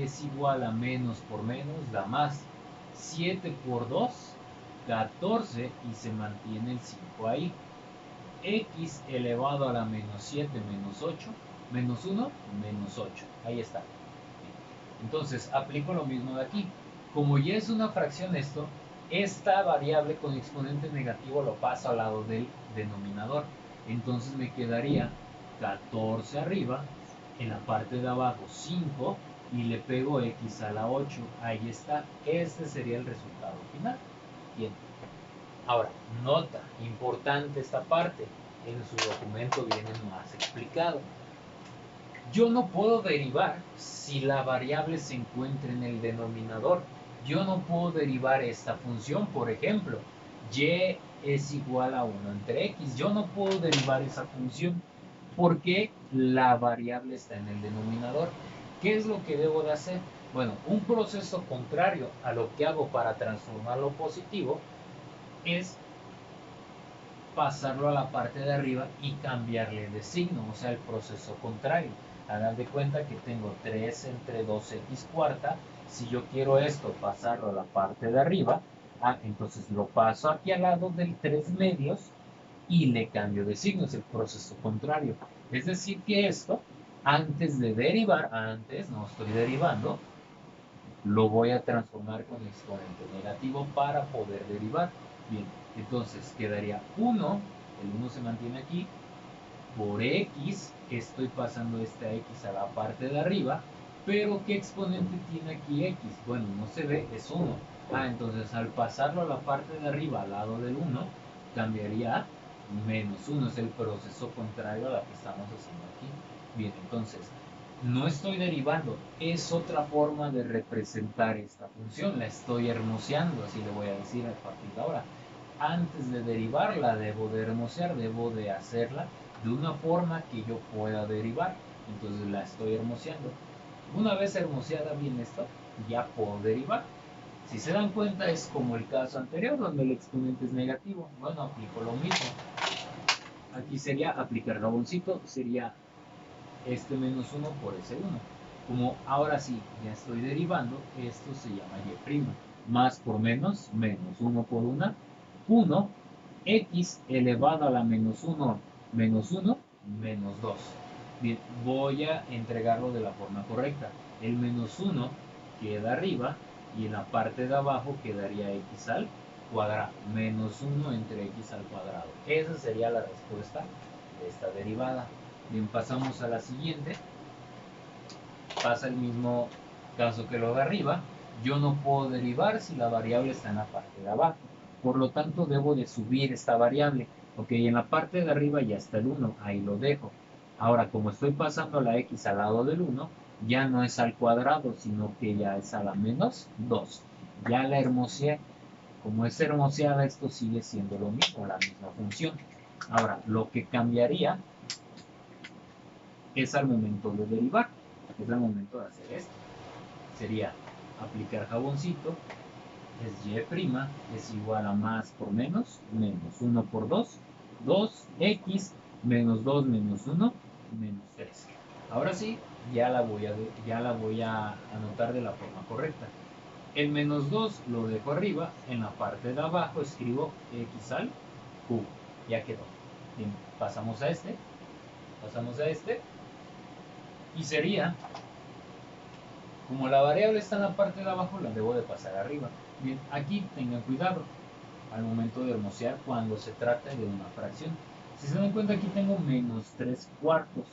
es igual a menos por menos, da más, 7 por 2, 14 y se mantiene el 5 ahí, x elevado a la menos 7 menos 8, menos 1, menos 8, ahí está. Entonces aplico lo mismo de aquí. Como ya es una fracción esto, esta variable con exponente negativo lo paso al lado del denominador. Entonces me quedaría 14 arriba, en la parte de abajo 5 y le pego x a la 8. Ahí está. Este sería el resultado final. Bien. Ahora, nota, importante esta parte. En su documento viene más explicado. Yo no puedo derivar si la variable se encuentra en el denominador. Yo no puedo derivar esta función, por ejemplo, y es igual a 1 entre x. Yo no puedo derivar esa función porque la variable está en el denominador. ¿Qué es lo que debo de hacer? Bueno, un proceso contrario a lo que hago para transformar lo positivo es pasarlo a la parte de arriba y cambiarle de signo, o sea, el proceso contrario. Hagan de cuenta que tengo 3 entre 2x cuarta. Si yo quiero esto pasarlo a la parte de arriba, entonces lo paso aquí al lado del 3 medios y le cambio de signo, es el proceso contrario. Es decir, que esto, antes de derivar, antes no estoy derivando, lo voy a transformar con exponente negativo para poder derivar. Bien, entonces quedaría 1, el 1 se mantiene aquí, por x, estoy pasando esta x a la parte de arriba, pero ¿qué exponente tiene aquí x? Bueno, no se ve, es 1. Entonces al pasarlo a la parte de arriba, al lado del 1, cambiaría a menos 1, es el proceso contrario a la que estamos haciendo aquí. Bien, entonces, no estoy derivando, es otra forma de representar esta función, la estoy hermoseando, así le voy a decir a partir de ahora. Antes de derivarla debo de hermosear, debo de hacerla de una forma que yo pueda derivar, entonces la estoy hermoseando. Una vez hermoseada bien esto, ya puedo derivar. Si se dan cuenta es como el caso anterior donde el exponente es negativo. Bueno, aplico lo mismo. Aquí sería aplicar jaboncito, sería este menos 1 por ese 1. Como ahora sí ya estoy derivando, esto se llama y'. Más por menos, menos 1 por 1, x elevado a la menos 1, menos 1, menos 2. Bien, voy a entregarlo de la forma correcta. El menos 1 queda arriba y en la parte de abajo quedaría x al cuadrado. Menos 1 entre x al cuadrado. Esa sería la respuesta de esta derivada. Bien, pasamos a la siguiente. Pasa el mismo caso que lo de arriba. Yo no puedo derivar si la variable está en la parte de abajo. Por lo tanto, debo de subir esta variable. Ok, en la parte de arriba ya está el 1, ahí lo dejo. Ahora, como estoy pasando la x al lado del 1, ya no es al cuadrado, sino que ya es a la menos 2. Ya la hermoseé. Como es hermoseada, esto sigue siendo lo mismo, la misma función. Ahora, lo que cambiaría es al momento de derivar, es al momento de hacer esto. Sería aplicar jaboncito, es y' es igual a más por menos 1 por 2, 2x menos 2 menos 1, menos 3. Ahora sí, ya la voy a anotar de la forma correcta. El menos 2 lo dejo arriba, en la parte de abajo escribo x al cubo. Ya quedó. Bien, pasamos a este, y sería, como la variable está en la parte de abajo, la debo de pasar arriba. Bien, aquí tengan cuidado al momento de hermosear cuando se trata de una fracción. Si se dan cuenta, aquí tengo menos 3 cuartos.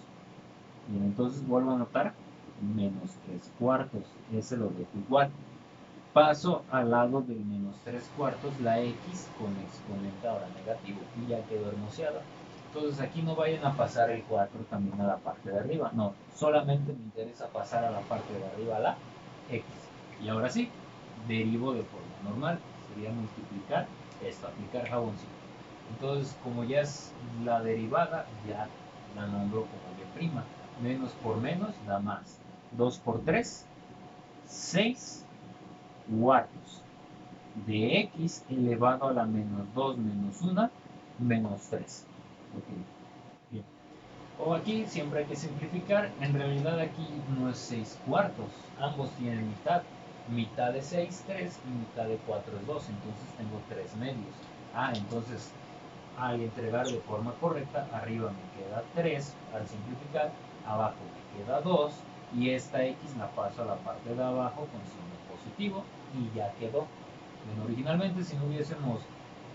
Bien, entonces vuelvo a anotar menos 3 cuartos. Ese lo dejo igual. Paso al lado del menos 3 cuartos la x con exponente ahora negativo y ya quedó hermoseada. Entonces aquí no vayan a pasar el 4 también a la parte de arriba, no, solamente me interesa pasar a la parte de arriba la x. Y ahora sí, derivo de forma normal, sería multiplicar esto, aplicar jaboncito. Entonces como ya es la derivada, ya la nombro como y'. Menos por menos da más. 2 por 3, 6 cuartos de x elevado a la menos 2 menos 1 menos 3. Okay. Bien. O aquí siempre hay que simplificar. En realidad aquí no es 6 cuartos. Ambos tienen mitad. Mitad de 6, 3 y mitad de 4 es 2. Entonces tengo 3 medios. Entonces al entregar de forma correcta, arriba me queda 3 al simplificar, abajo me queda 2 y esta x la paso a la parte de abajo con signo positivo y ya quedó. Bueno, originalmente si no hubiésemos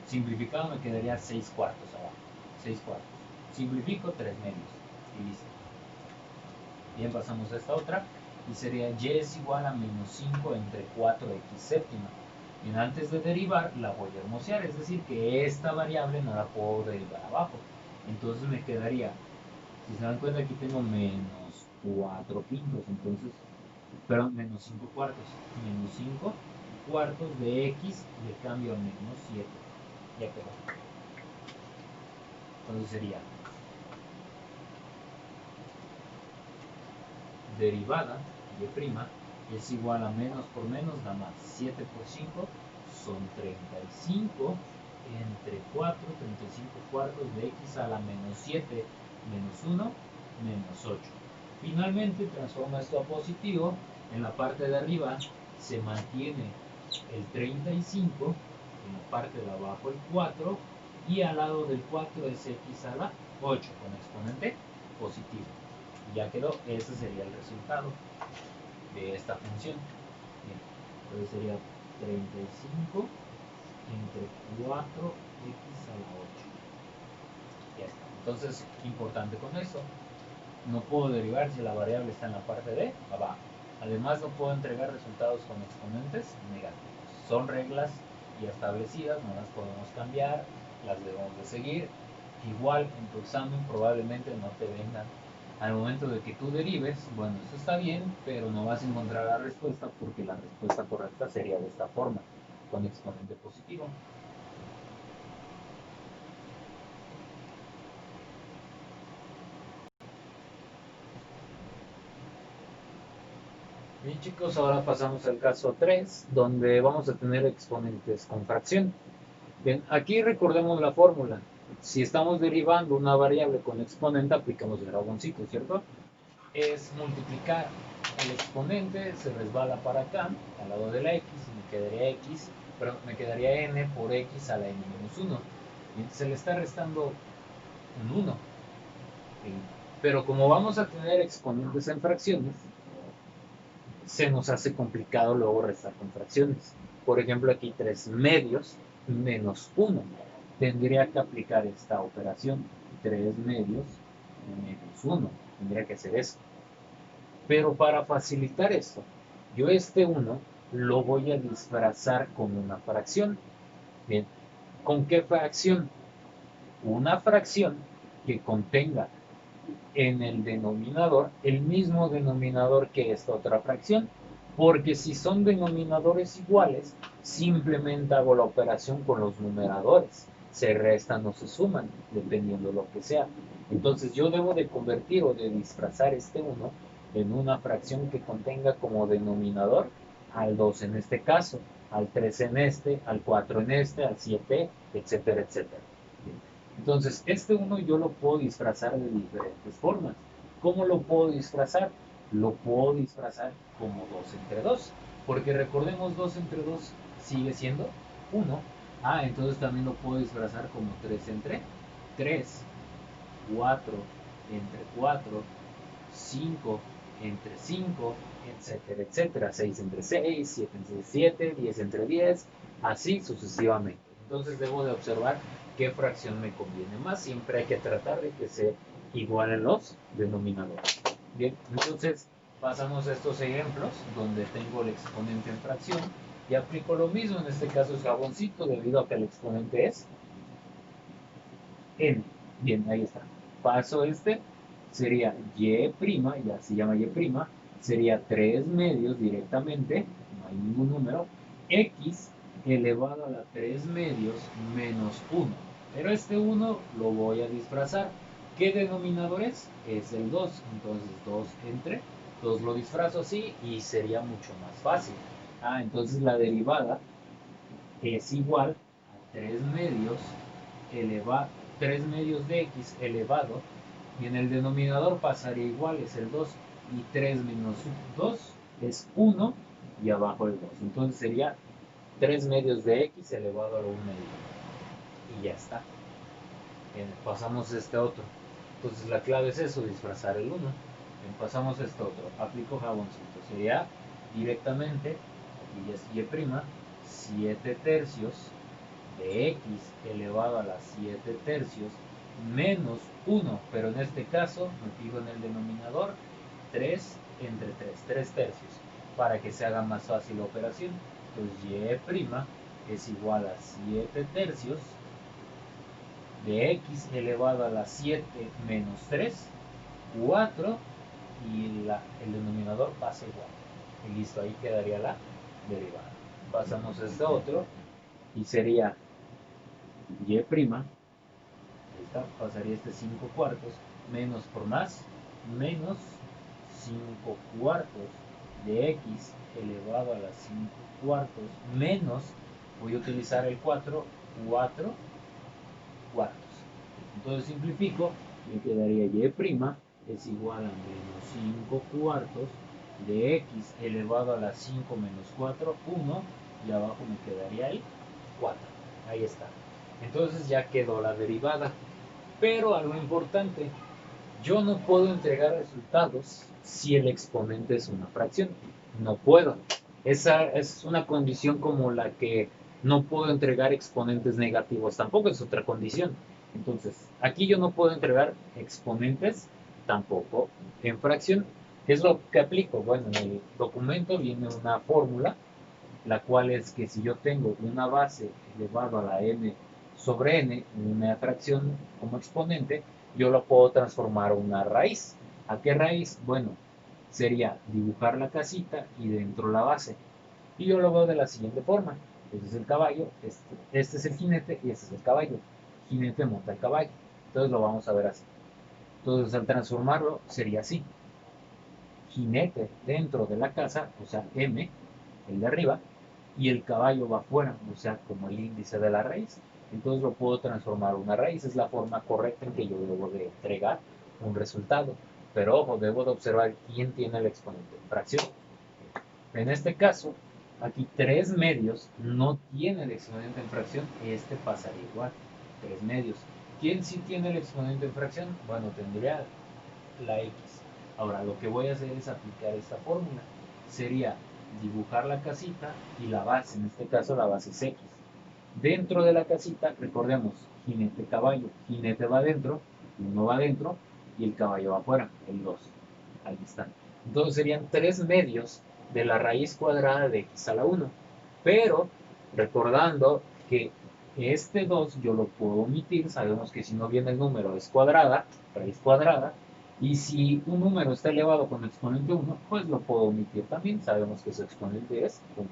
simplificado me quedaría 6 cuartos abajo, 6 cuartos. Simplifico 3 medios y listo. Bien, pasamos a esta otra y sería y es igual a menos 5 entre 4x séptima. Bien, antes de derivar la voy a hermosear, es decir que esta variable no la puedo derivar abajo. Entonces me quedaría, si se dan cuenta aquí tengo menos 4 quintos, entonces, perdón, menos 5 cuartos. Menos 5 cuartos de x le cambio a menos 7. Ya quedó. Entonces sería derivada y' es igual a menos por menos da más. 7 por 5 son 35 entre 4, 35 cuartos de x a la menos 7 menos 1 menos 8. Finalmente transforma esto a positivo. En la parte de arriba se mantiene el 35, en la parte de abajo el 4, y al lado del 4 es x a la 8 con exponente positivo. Y ya quedó, ese sería el resultado de esta función. Bien, entonces sería 35 entre 4x a la 8. Ya está. Entonces, importante con esto, no puedo derivar si la variable está en la parte de abajo. Además, no puedo entregar resultados con exponentes negativos. Son reglas ya establecidas, no las podemos cambiar, las debemos de seguir. Igual en tu examen probablemente no te vengan al momento de que tú derives, bueno, eso está bien, pero no vas a encontrar la respuesta porque la respuesta correcta sería de esta forma, con exponente positivo. Bien chicos, ahora pasamos al caso 3, donde vamos a tener exponentes con fracción. Bien, aquí recordemos la fórmula. Si estamos derivando una variable con exponente, aplicamos el jaboncito, ¿cierto? Es multiplicar el exponente, se resbala para acá, al lado de la x, me quedaría n por x a la n menos 1. Bien, se le está restando un 1. Bien, pero como vamos a tener exponentes en fracciones, se nos hace complicado luego restar con fracciones. Por ejemplo, aquí 3 medios menos 1. Tendría que aplicar esta operación. 3 medios menos 1. Tendría que hacer eso. Pero para facilitar esto, yo este 1 lo voy a disfrazar con una fracción. Bien, ¿con qué fracción? Una fracción que contenga en el denominador el mismo denominador que esta otra fracción, porque si son denominadores iguales, simplemente hago la operación con los numeradores, se restan o se suman, dependiendo lo que sea. Entonces yo debo de convertir o de disfrazar este 1 en una fracción que contenga como denominador al 2 en este caso, al 3 en este, al 4 en este, al 7, etcétera, etcétera. Entonces, este 1 yo lo puedo disfrazar de diferentes formas. ¿Cómo lo puedo disfrazar? Lo puedo disfrazar como 2 entre 2. Porque recordemos, 2 entre 2 sigue siendo 1. Ah, entonces también lo puedo disfrazar como 3 entre 3. 4 entre 4. 5 entre 5, etcétera, etcétera. 6 entre 6, 7 entre 7, 10 entre 10, así sucesivamente. Entonces debo de observar qué fracción me conviene más. Siempre hay que tratar de que sea igual en los denominadores. Bien, entonces pasamos a estos ejemplos donde tengo el exponente en fracción y aplico lo mismo. En este caso es jaboncito debido a que el exponente es n. Bien, ahí está. Paso este sería y', ya se llama y', sería 3 medios directamente, no hay ningún número, x elevado a la 3 medios menos 1. Pero este 1 lo voy a disfrazar. ¿Qué denominador es? Es el 2. Entonces 2 entre 2 lo disfrazo así y sería mucho más fácil. Ah, entonces la derivada es igual a 3 medios elevado 3 medios de x elevado, y en el denominador pasaría igual, es el 2, y 3 menos 2 es 1, y abajo el 2. Entonces sería 3 medios de x elevado a la 1 medio. Y ya está. Bien, pasamos a este otro. Entonces la clave es eso, disfrazar el 1. Bien, pasamos a este otro. Aplico jaboncito. Sería directamente, aquí ya es y', 7 tercios de x elevado a las 7 tercios menos 1, pero en este caso me fijo en el denominador 3 entre 3, 3 tercios, para que se haga más fácil la operación. Entonces y' es igual a 7 tercios de x elevado a las 7 menos 3, 4, y el denominador pasa igual. Y listo, ahí quedaría la derivada. Pasamos a este otro y sería y', esta pasaría este 5 cuartos, menos por más, menos 5 cuartos de x elevado a las 5 cuartos, menos, voy a utilizar el 4 4 cuartos. Entonces simplifico, me quedaría y' es igual a menos 5 cuartos de x elevado a la 5 menos 4, 1, y abajo me quedaría el 4. Ahí está. Entonces ya quedó la derivada. Pero algo importante, yo no puedo entregar resultados si el exponente es una fracción. No puedo. Esa es una condición como la que no puedo entregar exponentes negativos. Tampoco es otra condición. Entonces, aquí yo no puedo entregar exponentes tampoco en fracción. ¿Qué es lo que aplico? Bueno, en el documento viene una fórmula, la cual es que si yo tengo una base elevado a la n sobre n, una fracción como exponente, yo lo puedo transformar a una raíz. ¿A qué raíz? Bueno, sería dibujar la casita y dentro la base. Y yo lo veo de la siguiente forma. Este es el caballo, este es el jinete y este es el caballo. Jinete monta el caballo. Entonces lo vamos a ver así. Entonces al transformarlo sería así. Jinete dentro de la casa, o sea, M, el de arriba, y el caballo va afuera, o sea, como el índice de la raíz. Entonces lo puedo transformar a una raíz, es la forma correcta en que yo debo de entregar un resultado. Pero ojo, debo de observar quién tiene el exponente en fracción. En este caso, aquí 3 medios no tiene el exponente en fracción, este pasaría igual, 3 medios. ¿Quién sí tiene el exponente en fracción? Bueno, tendría la x. Ahora, lo que voy a hacer es aplicar esta fórmula. Sería dibujar la casita y la base, en este caso la base es x. Dentro de la casita, recordemos, jinete, caballo. Jinete va adentro, 1 va adentro y el caballo va afuera, el 2. Ahí está. Entonces serían 3 medios de la raíz cuadrada de x a la 1. Pero, recordando que este 2 yo lo puedo omitir, sabemos que si no viene el número es cuadrada, raíz cuadrada, y si un número está elevado con exponente 1, pues lo puedo omitir también, sabemos que su exponente es 1.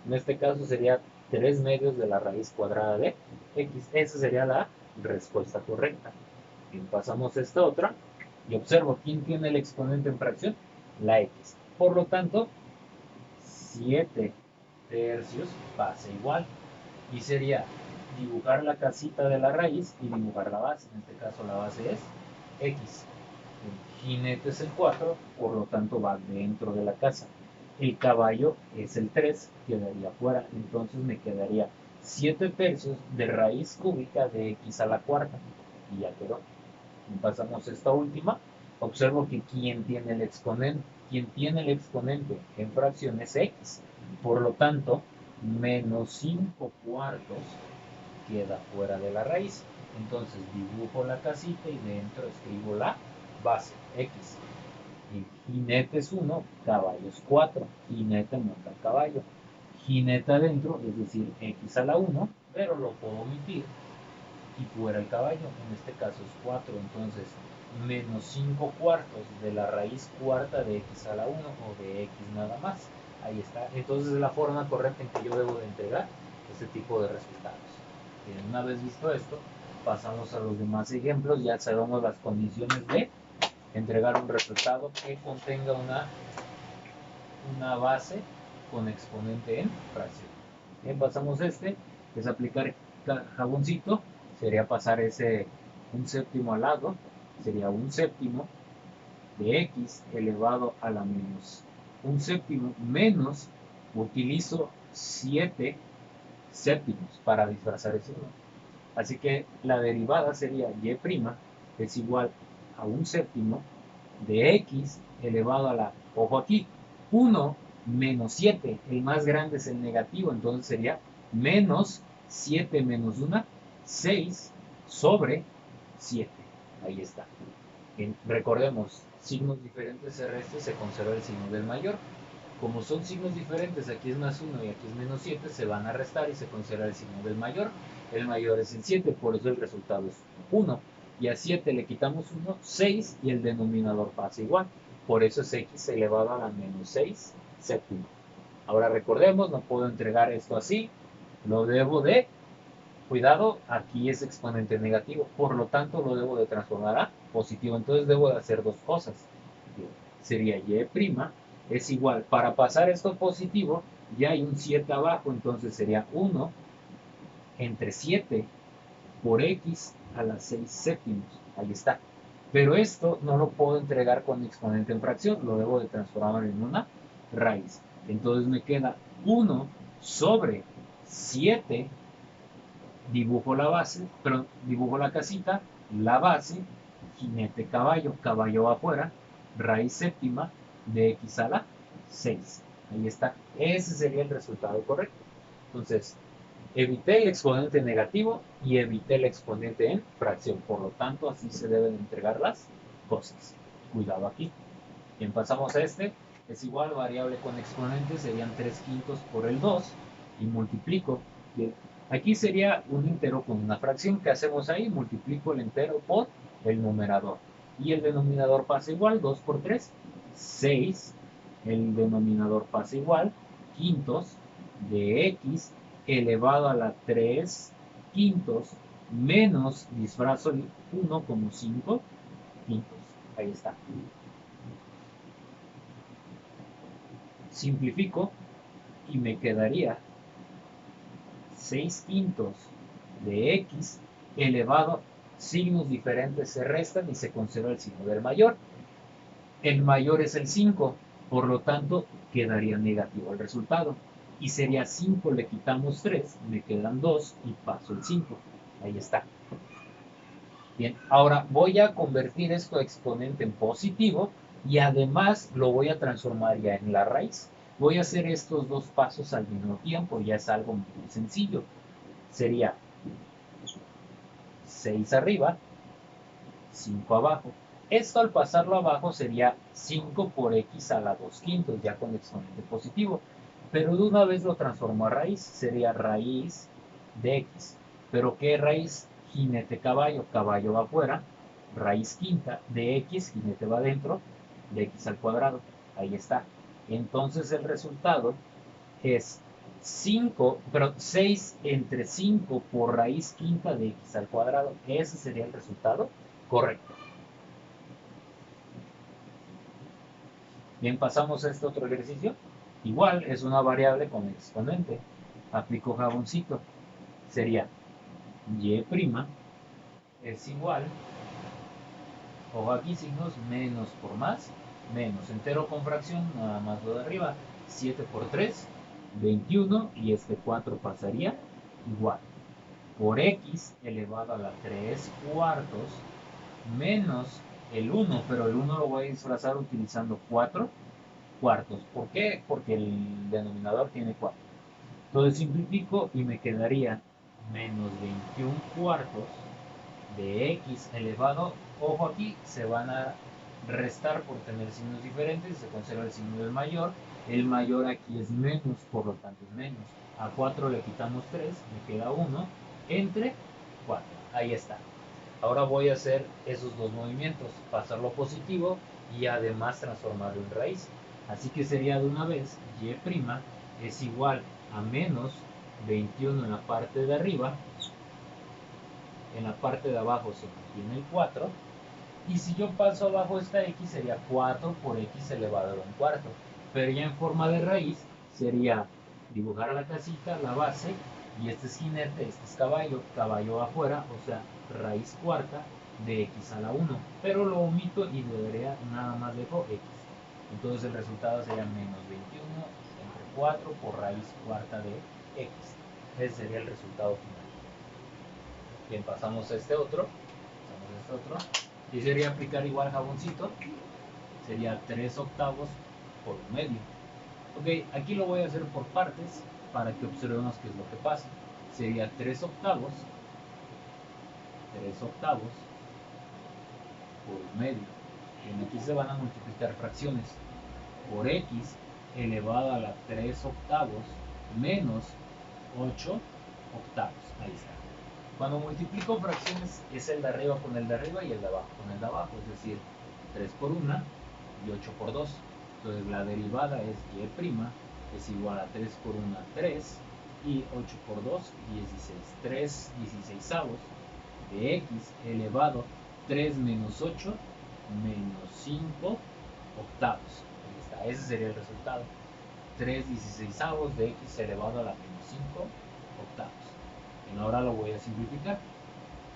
En este caso sería 3 medios de la raíz cuadrada de x. Esa sería la respuesta correcta. Bien, pasamos a esta otra y observo quién tiene el exponente en fracción, la x. Por lo tanto, 7 tercios pasa igual. Y sería dibujar la casita de la raíz y dibujar la base. En este caso la base es x. El jinete es el 4, por lo tanto va dentro de la casa. El caballo es el 3, quedaría fuera. Entonces me quedaría 7 tercios de raíz cúbica de x a la cuarta. Y ya quedó. Y pasamos a esta última. Observo que quien tiene el exponente en fracción es x. Por lo tanto, menos 5 cuartos queda fuera de la raíz. Entonces dibujo la casita y dentro escribo la base, x. Y jinete es 1, caballo es 4. Jinete monta el caballo. Jinete adentro, es decir, x a la 1, pero lo puedo omitir. Y fuera el caballo, en este caso es 4. Entonces, menos 5 cuartos de la raíz cuarta de x a la 1 o de x nada más. Ahí está. Entonces es la forma correcta en que yo debo de entregar este tipo de resultados. Bien, una vez visto esto, pasamos a los demás ejemplos. Ya sabemos las condiciones de entregar un resultado que contenga una base con exponente en fracción. Bien, pasamos este, es aplicar jaboncito, sería pasar un séptimo al lado, sería un séptimo de x elevado a la menos un séptimo menos, utilizo 7 séptimos para disfrazar ese número. Así que la derivada sería y' es igual a un séptimo de x elevado a la, ojo aquí, 1 menos 7, el más grande es el negativo, entonces sería menos 7 menos 1, 6 sobre 7. Ahí está. Bien, recordemos, signos diferentes se restan, se conserva el signo del mayor. Como son signos diferentes, aquí es más 1 y aquí es menos 7, se van a restar y se conserva el signo del mayor. El mayor es el 7, por eso el resultado es 1. Y a 7 le quitamos 1, 6, y el denominador pasa igual. Por eso es x elevado a la menos 6 séptimo. Ahora recordemos, no puedo entregar esto así, lo debo de, cuidado, aquí es exponente negativo, por lo tanto lo debo de transformar a positivo. Entonces debo de hacer dos cosas. Sería y' es igual, para pasar esto positivo, ya hay un 7 abajo, entonces sería 1 entre 7 por x a la 6 séptimos. Ahí está. Pero esto no lo puedo entregar con exponente en fracción, lo debo de transformar en una raíz. Entonces me queda 1 sobre 7, dibujo la base, pero dibujo la casita, la base, jinete caballo, caballo va afuera, raíz séptima de x a la 6. Ahí está. Ese sería el resultado correcto. Entonces, evité el exponente negativo y evité el exponente en fracción. Por lo tanto, así se deben entregar las cosas. Cuidado aquí. Bien, pasamos a este. Es igual, variable con exponente, serían 3 quintos por el 2. Y multiplico. Bien, aquí sería un entero con una fracción. ¿Qué hacemos ahí? Multiplico el entero por el numerador. Y el denominador pasa igual, 2 por 3, 6. El denominador pasa igual, quintos de x elevado a la 3 quintos menos, disfrazo el 1 como 5 quintos. Ahí está. Simplifico y me quedaría 6 quintos de x elevado, signos diferentes se restan y se conserva el signo del mayor. El mayor es el 5, por lo tanto quedaría negativo el resultado. Y sería 5, le quitamos 3, me quedan 2 y paso el 5. Ahí está. Bien, ahora voy a convertir esto a exponente en positivo y además lo voy a transformar ya en la raíz. Voy a hacer estos dos pasos al mismo tiempo, ya es algo muy sencillo. Sería 6 arriba, 5 abajo. Esto al pasarlo abajo sería 5 por x a la 2 quintos, ya con exponente positivo. Pero de una vez lo transformo a raíz, sería raíz de x. ¿Pero qué raíz? Jinete caballo, caballo va afuera, raíz quinta de x, jinete va adentro, de x al cuadrado. Ahí está. Entonces el resultado es 5, pero 6 entre 5 por raíz quinta de x al cuadrado. Ese sería el resultado correcto. Bien, pasamos a este otro ejercicio. Igual es una variable con exponente. Aplico jaboncito. Sería y' es igual, ojo aquí signos, menos por más, menos entero con fracción, nada más lo de arriba, 7 por 3, 21, y este 4 pasaría igual, por x elevado a la 3 cuartos, menos el 1, pero el 1 lo voy a disfrazar utilizando 4 cuartos. ¿Por qué? Porque el denominador tiene 4. Entonces simplifico y me quedaría menos 21 cuartos de x elevado, ojo aquí, se van a restar por tener signos diferentes, se conserva el signo del mayor, el mayor aquí es menos, por lo tanto es menos, a 4 le quitamos 3, me queda 1, entre 4, ahí está. Ahora voy a hacer esos dos movimientos, pasarlo positivo y además transformarlo en raíz, así que sería de una vez y' es igual a menos 21 en la parte de arriba, en la parte de abajo se mantiene el 4, y si yo paso abajo esta x sería 4 por x elevado a un cuarto, pero ya en forma de raíz sería dibujar la casita, la base, y este es jinete, este es caballo, caballo afuera, o sea, raíz cuarta de x a la 1, pero lo omito y le daría nada más dejo x. Entonces el resultado sería menos 21 entre 4 por raíz cuarta de x. Ese sería el resultado final. Bien, pasamos a este otro. Y sería aplicar igual jaboncito. Sería 3 octavos por un medio. Ok, aquí lo voy a hacer por partes para que observemos qué es lo que pasa. Sería 3 octavos por un medio. Bien, aquí se van a multiplicar fracciones. Por x elevado a la 3 octavos menos 8 octavos. Ahí está. Cuando multiplico fracciones es el de arriba con el de arriba y el de abajo con el de abajo, es decir, 3 por 1 y 8 por 2. Entonces la derivada es y' es igual a 3 por 1, 3, y 8 por 2, 16. 3 16avos de x elevado 3 menos 8 menos 5 octavos. Ahí está, ese sería el resultado. 3 16avos de x elevado a la menos 5 octavos. Ahora lo voy a simplificar,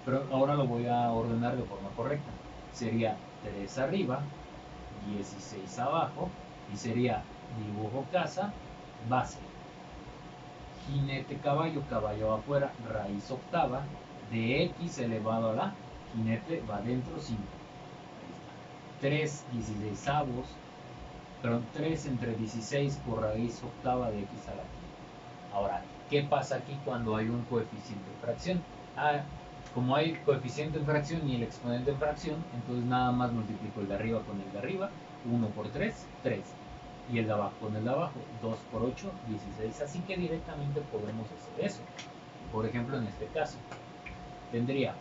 pero ahora lo voy a ordenar de forma correcta. Sería 3 arriba, 16 abajo, y sería dibujo casa, base. Jinete caballo, caballo afuera, raíz octava, de x elevado a la, jinete va dentro 5. 3 16avos, perdón, 3 entre 16 por raíz octava de x a la quinta. Ahora, ¿qué pasa aquí cuando hay un coeficiente en fracción? Como hay coeficiente en fracción y el exponente en fracción, entonces nada más multiplico el de arriba con el de arriba. 1 por 3, 3. Y el de abajo con el de abajo, 2 por 8, 16. Así que directamente podemos hacer eso. Por ejemplo, en este caso, tendría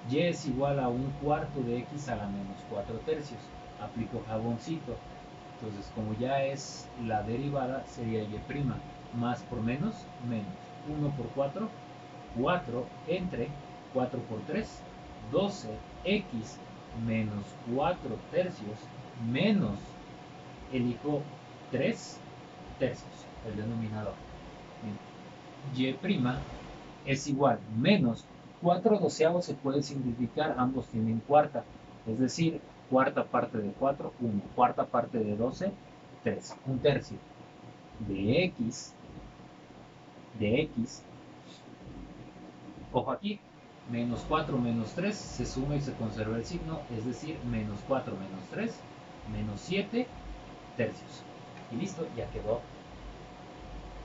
y es igual a un cuarto de x a la menos 4 tercios. Aplico jaboncito. Entonces, como ya es la derivada, sería y' más por menos, menos. 1 por 4, 4 entre 4 por 3, 12x menos 4 tercios menos, elijo 3 tercios, el denominador. Y' es igual menos 4 doceavos se puede simplificar, ambos tienen cuarta, es decir, cuarta parte de 4, 1, cuarta parte de 12, 3, un tercio de x, ojo aquí, menos 4 menos 3, se suma y se conserva el signo, es decir, menos 4 menos 3, menos 7 tercios. Y listo, ya quedó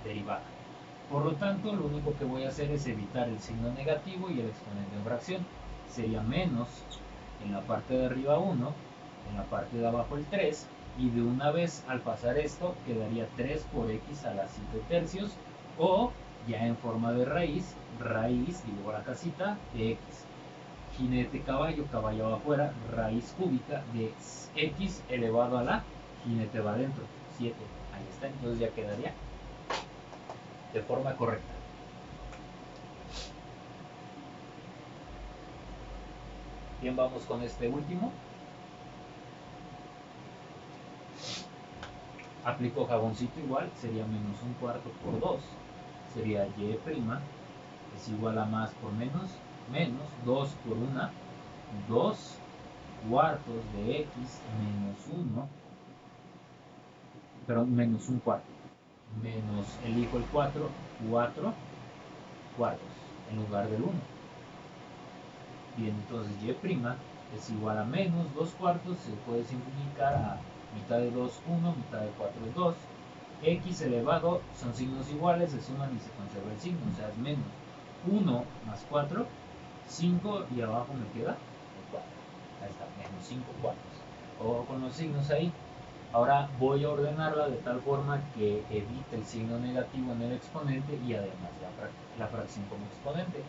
derivada. Por lo tanto, lo único que voy a hacer es evitar el signo negativo y el exponente en fracción. Sería menos en la parte de arriba 1, en la parte de abajo el 3, y de una vez al pasar esto quedaría 3 por x a la 7 tercios, o ya en forma de raíz, digo la casita, de x. Jinete caballo, caballo va afuera, raíz cúbica de x elevado a la, jinete va adentro, 7. Ahí está, entonces ya quedaría de forma correcta. Bien, vamos con este último. Aplico jaboncito igual, sería menos un cuarto por 2. Sería y' es igual a más por menos, menos 2 por 1, 2 cuartos de x menos 1, perdón, menos un cuarto. Menos, elijo el 4, 4 cuartos en lugar del 1. Bien, entonces y' es igual a menos 2 cuartos, se puede simplificar a mitad de 2, 1, mitad de 4 es 2. X elevado son signos iguales, se suman y se conserva el signo, o sea, es menos 1 más 4, 5 y abajo me queda 4. Ahí está, menos 5 cuartos. Ojo con los signos ahí. Ahora voy a ordenarla de tal forma que evite el signo negativo en el exponente y además la fracción como exponente.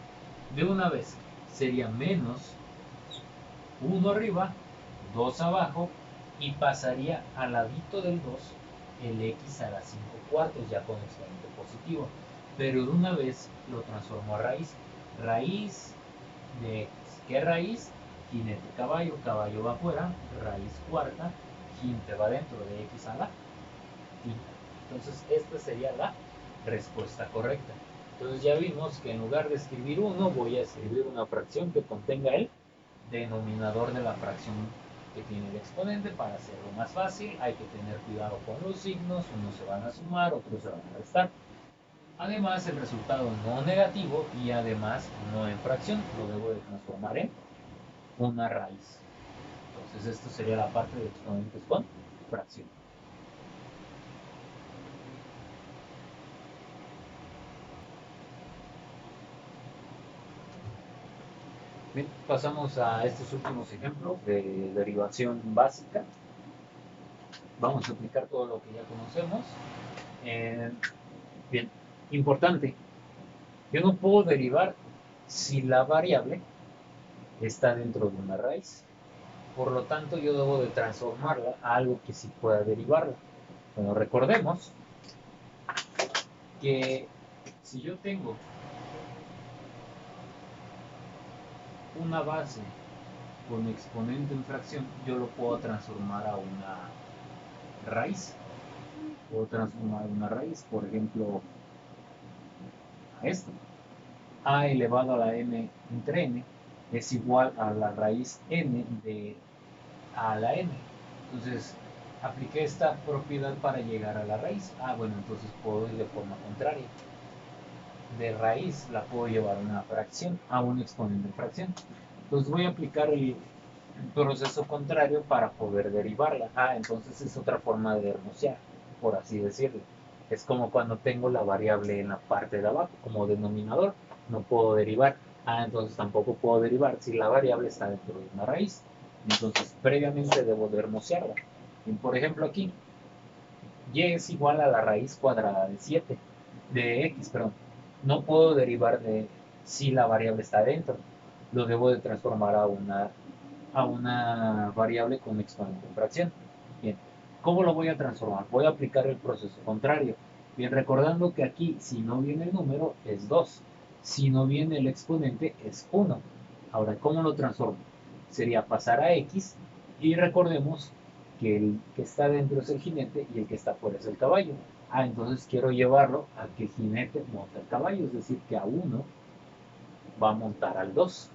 De una vez, sería menos 1 arriba, 2 abajo, y pasaría al ladito del 2 el x a la 5 cuartos ya con exponente positivo. Pero de una vez lo transformo a raíz. Raíz de x. ¿Qué raíz? Jinete caballo, caballo va afuera, raíz cuarta, jinete va dentro de x a la quinta. Entonces esta sería la respuesta correcta. Entonces ya vimos que en lugar de escribir 1 voy a escribir una fracción que contenga el denominador de la fracción que tiene el exponente para hacerlo más fácil. Hay que tener cuidado con los signos, unos se van a sumar, otros se van a restar. Además, el resultado no negativo y además no en fracción, lo debo de transformar en una raíz. Entonces, esto sería la parte de exponentes con fracción. Bien, pasamos a estos últimos ejemplos de derivación básica. Vamos a aplicar todo lo que ya conocemos. Bien, importante. Yo no puedo derivar si la variable está dentro de una raíz. Por lo tanto, yo debo de transformarla a algo que sí pueda derivarla. Bueno, recordemos que si yo tengo una base con exponente en fracción, yo lo puedo transformar a una raíz. Puedo transformar una raíz, por ejemplo, a esto. a elevado a la m entre n es igual a la raíz n de a la n. Entonces, apliqué esta propiedad para llegar a la raíz. Bueno, entonces puedo ir de forma contraria. De raíz la puedo llevar a una fracción, a un exponente en fracción. Entonces voy a aplicar el proceso contrario para poder derivarla. Entonces es otra forma de hermosear, por así decirlo. Es como cuando tengo la variable en la parte de abajo, como denominador, no puedo derivar. Entonces tampoco puedo derivar si la variable está dentro de una raíz. Entonces previamente debo de hermosearla. Y por ejemplo aquí, y es igual a la raíz cuadrada de 7, de x, perdón. No puedo derivar de si la variable está dentro. Lo debo de transformar a una variable con exponente en fracción. Bien, ¿cómo lo voy a transformar? Voy a aplicar el proceso contrario. Bien, recordando que aquí si no viene el número es 2, si no viene el exponente es 1. Ahora, ¿cómo lo transformo? Sería pasar a x y recordemos que el que está dentro es el jinete y el que está fuera es el caballo. Entonces quiero llevarlo a que el jinete monte al caballo, es decir, que a 1 va a montar al 2.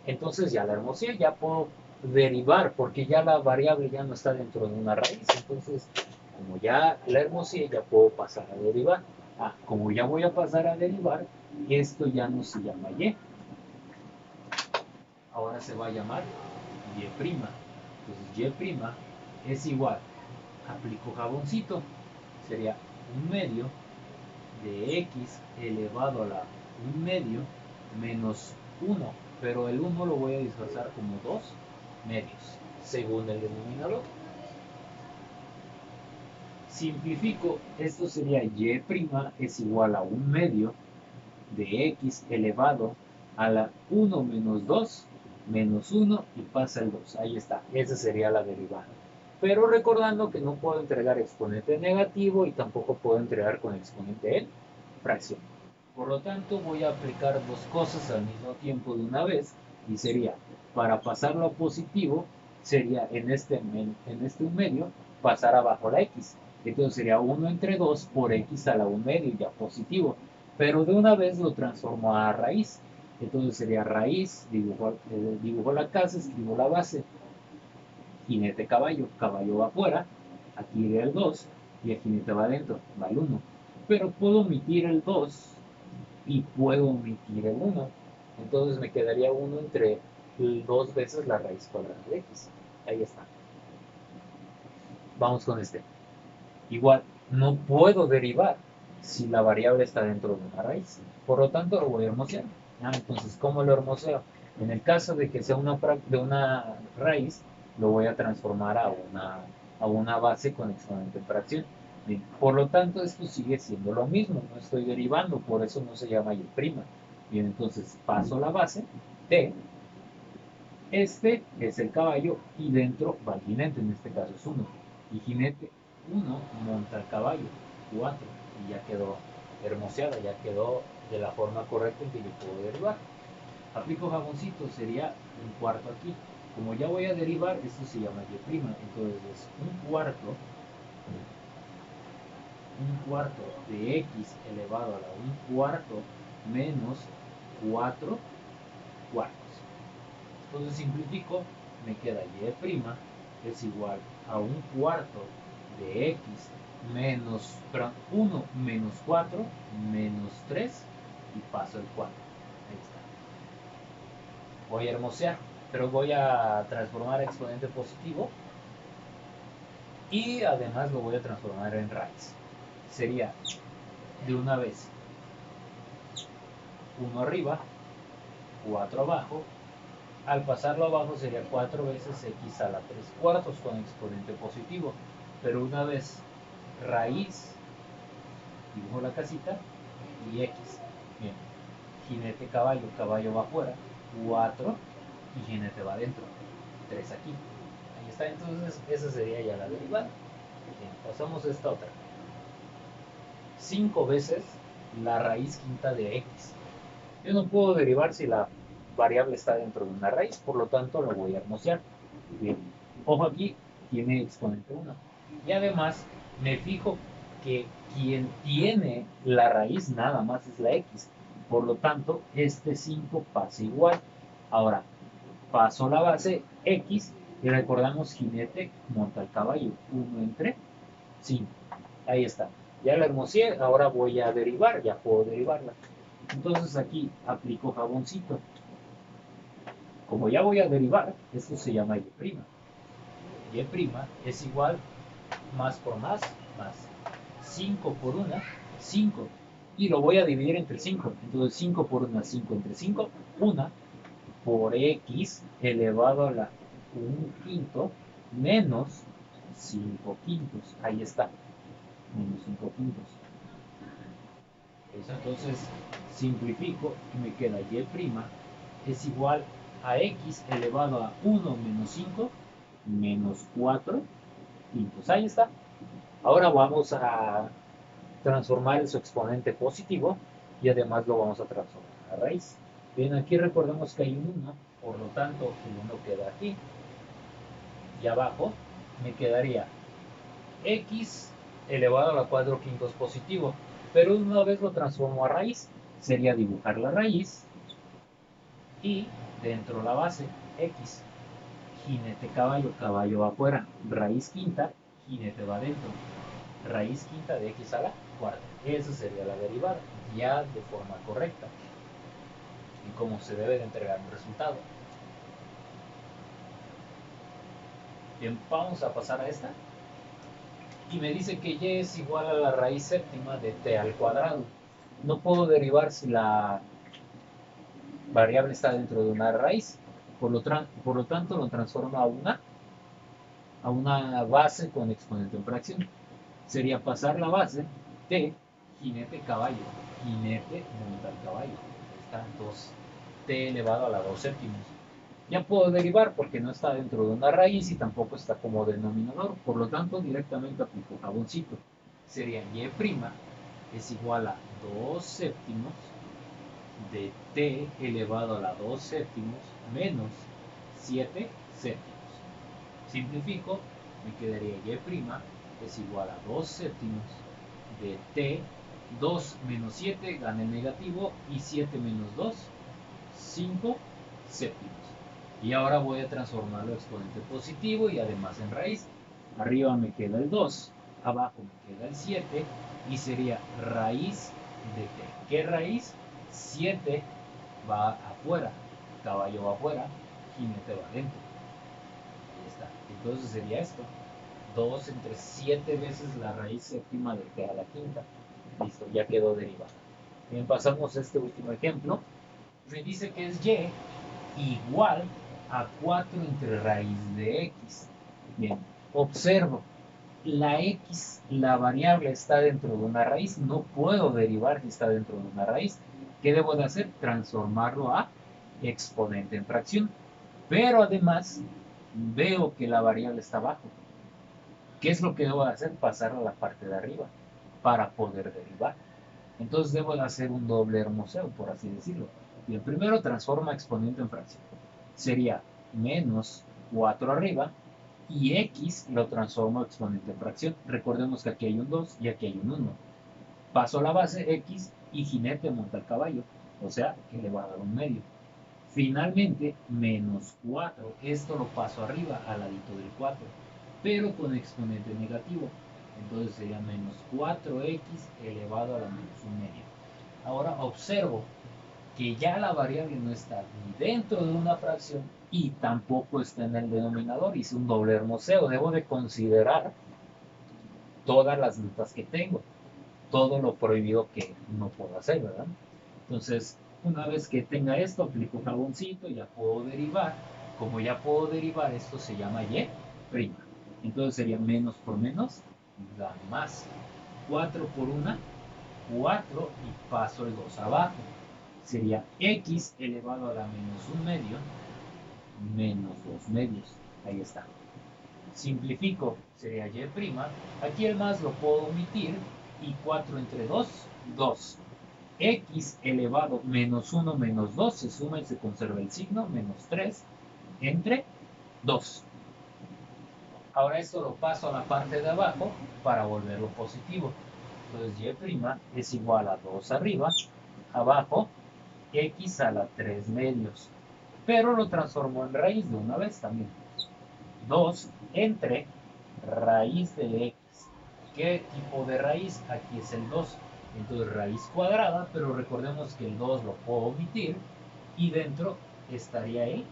Entonces ya la hermosea, ya puedo derivar, porque ya la variable ya no está dentro de una raíz. Entonces, como ya la hermosea, ya puedo pasar a derivar. Como ya voy a pasar a derivar, esto ya no se llama y. Ahora se va a llamar y'. Entonces y' es igual, aplico jaboncito, sería 1/2 de x elevado a la 1/2 menos 1, pero el 1 lo voy a disfrazar como 2/2, según el denominador. Simplifico, esto sería y' es igual a 1/2 de x elevado a la 1 menos 2 menos 1 y pasa el 2. Ahí está, esa sería la derivada. Pero recordando que no puedo entregar exponente negativo y tampoco puedo entregar con exponente en fracción. Por lo tanto, voy a aplicar dos cosas al mismo tiempo de una vez y sería, para pasarlo a positivo, sería en este 1/2 pasar abajo la x. Entonces sería 1 entre 2 por x a la 1/2 ya positivo. Pero de una vez lo transformo a raíz. Entonces sería raíz, dibujo la casa, escribo la base. Jinete caballo, caballo va afuera, aquí iría el 2 y el jinete va adentro, va el 1. Pero puedo omitir el 2 y puedo omitir el 1. Entonces me quedaría 1 entre 2 veces la raíz cuadrada de x. Ahí está. Vamos con este. Igual, no puedo derivar si la variable está dentro de una raíz. Por lo tanto, lo voy a hermosear. Entonces, ¿cómo lo hermoseo? En el caso de que sea de una raíz, lo voy a transformar a una base con exponente en fracción. Bien, por lo tanto, esto sigue siendo lo mismo, no estoy derivando, por eso no se llama y'. Bien, entonces paso la base, t, este es el caballo y dentro va el jinete, en este caso es 1. Y jinete 1 monta el caballo, 4, y ya quedó hermoseada, ya quedó de la forma correcta en que yo puedo derivar. Aplico jaboncito, sería 1/4 aquí. Como ya voy a derivar, esto se llama y', entonces es 1/4 de x elevado a la 1/4 menos 4 cuartos. Entonces simplifico, me queda y' es igual a 1/4 de x menos, 1 menos 4 menos 3 y paso el 4. Ahí está. Voy a hermosear, pero voy a transformar a exponente positivo y además lo voy a transformar en raíz. Sería de una vez 1 arriba, 4 abajo. Al pasarlo abajo sería 4 veces x a la 3/4 con exponente positivo. Pero una vez raíz, dibujo la casita, y x. Bien, jinete caballo, caballo va afuera, 4, y jinete va adentro, 3 aquí. Ahí está, entonces esa sería ya la derivada. Bien, pasamos a esta otra. 5 veces la raíz quinta de x. Yo no puedo derivar si la variable está dentro de una raíz, por lo tanto lo voy a hermosear. Bien, ojo aquí, tiene exponente 1. Y además me fijo que quien tiene la raíz nada más es la x. Por lo tanto, este 5 pasa igual. Ahora, paso la base x y recordamos jinete monta el caballo. 1 entre 5. Ahí está. Ya la hermosé, ahora voy a derivar, ya puedo derivarla. Entonces aquí aplico jaboncito. Como ya voy a derivar, esto se llama y'. Y' es igual más por más, más 5 por 1, 5. Y lo voy a dividir entre 5. Entonces 5 por 1, 5 entre 5, 1 por x elevado a la 1 quinto menos 5 quintos. Ahí está, menos 5 quintos. Eso, entonces simplifico y me queda y' es igual a x elevado a 1 menos 5 menos 4 quintos. Ahí está. Ahora vamos a transformar su exponente positivo y además lo vamos a transformar a raíz. Bien, aquí recordemos que hay un 1, por lo tanto el 1 queda aquí. Y abajo me quedaría x elevado a la 4 quintos positivo. Pero una vez lo transformo a raíz, sería dibujar la raíz y dentro la base x. Jinete caballo, caballo va afuera. Raíz quinta, jinete va adentro. Raíz quinta de x a la cuarta. Esa sería la derivada, ya de forma correcta. Y como se debe de entregar un resultado. Bien, vamos a pasar a esta. Y me dice que y es igual a la raíz séptima de t al cuadrado. No puedo derivar si la variable está dentro de una raíz. Por lo tanto, lo transformo a una base con exponente en fracción. Sería pasar la base t, jinete caballo, jinete monta el caballo. Están 2t elevado a la 2 séptimos. Ya puedo derivar porque no está dentro de una raíz y tampoco está como denominador. Por lo tanto, directamente aplico jaboncito. Sería y' es igual a 2 séptimos de t elevado a la 2 séptimos menos 7 séptimos. Simplifico, me quedaría y' es igual a 2 séptimos de t, 2 menos 7 gana el negativo y 7 menos 2, 5 séptimos. Y ahora voy a transformarlo a exponente positivo y además en raíz. Arriba me queda el 2, abajo me queda el 7 y sería raíz de t. ¿Qué raíz? 7 va afuera, caballo va afuera, jinete va adentro. Ahí está. Entonces sería esto. 2 entre 7 veces la raíz séptima de t a la quinta. Listo, ya quedó derivada. Bien, pasamos a este último ejemplo. Me dice que es y igual a 4 entre raíz de x. Bien, observo, la x, la variable está dentro de una raíz, no puedo derivar si está dentro de una raíz. ¿Qué debo de hacer? Transformarlo a exponente en fracción. Pero además veo que la variable está abajo. ¿Qué es lo que debo de hacer? Pasar a la parte de arriba para poder derivar. Entonces debo de hacer un doble hermoseo, por así decirlo. Y el primero transforma exponente en fracción. Sería menos 4 arriba y x lo transformo a exponente en fracción. Recordemos que aquí hay un 2 y aquí hay un 1. Paso a la base x y jinete monta el caballo, o sea que le va a dar un medio. Finalmente, menos 4. Esto lo paso arriba, al ladito del 4, pero con exponente negativo. Entonces sería menos 4x elevado a la menos un medio. Ahora observo que ya la variable no está ni dentro de una fracción y tampoco está en el denominador. Hice un doble hermoseo. Debo de considerar todas las notas que tengo, todo lo prohibido que no puedo hacer, ¿verdad? Entonces, una vez que tenga esto, aplico jaboncito y ya puedo derivar. Como ya puedo derivar, esto se llama y'. Entonces sería menos por menos, da más. 4 por 1, 4 y paso el 2 abajo. Sería x elevado a la menos un medio, menos 2 medios. Ahí está. Simplifico, sería y'. Aquí el más lo puedo omitir y 4 entre 2, 2. X elevado menos 1 menos 2 se suma y se conserva el signo, menos 3 entre 2. Ahora esto lo paso a la parte de abajo para volverlo positivo. Entonces y' es igual a 2 arriba, abajo, x a la 3 medios. Pero lo transformo en raíz de una vez también. 2 entre raíz de x. ¿Qué tipo de raíz? Aquí es el 2. Entonces raíz cuadrada, pero recordemos que el 2 lo puedo omitir y dentro estaría el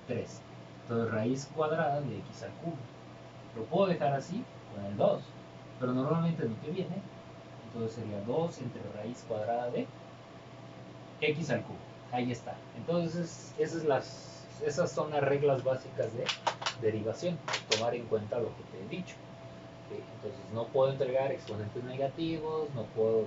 3. Entonces raíz cuadrada de x al cubo. Lo puedo dejar así con el 2, pero normalmente lo que viene, entonces sería 2 entre raíz cuadrada de x al cubo. Ahí está. Entonces esas son las reglas básicas de derivación. Tomar en cuenta lo que te he dicho. Entonces no puedo entregar exponentes negativos, no puedo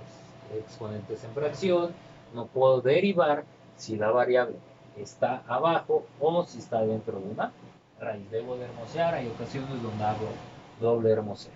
exponentes en fracción, no puedo derivar si la variable está abajo o si está dentro de una raíz. Debo de hermosear, hay ocasiones donde hago doble hermoseo.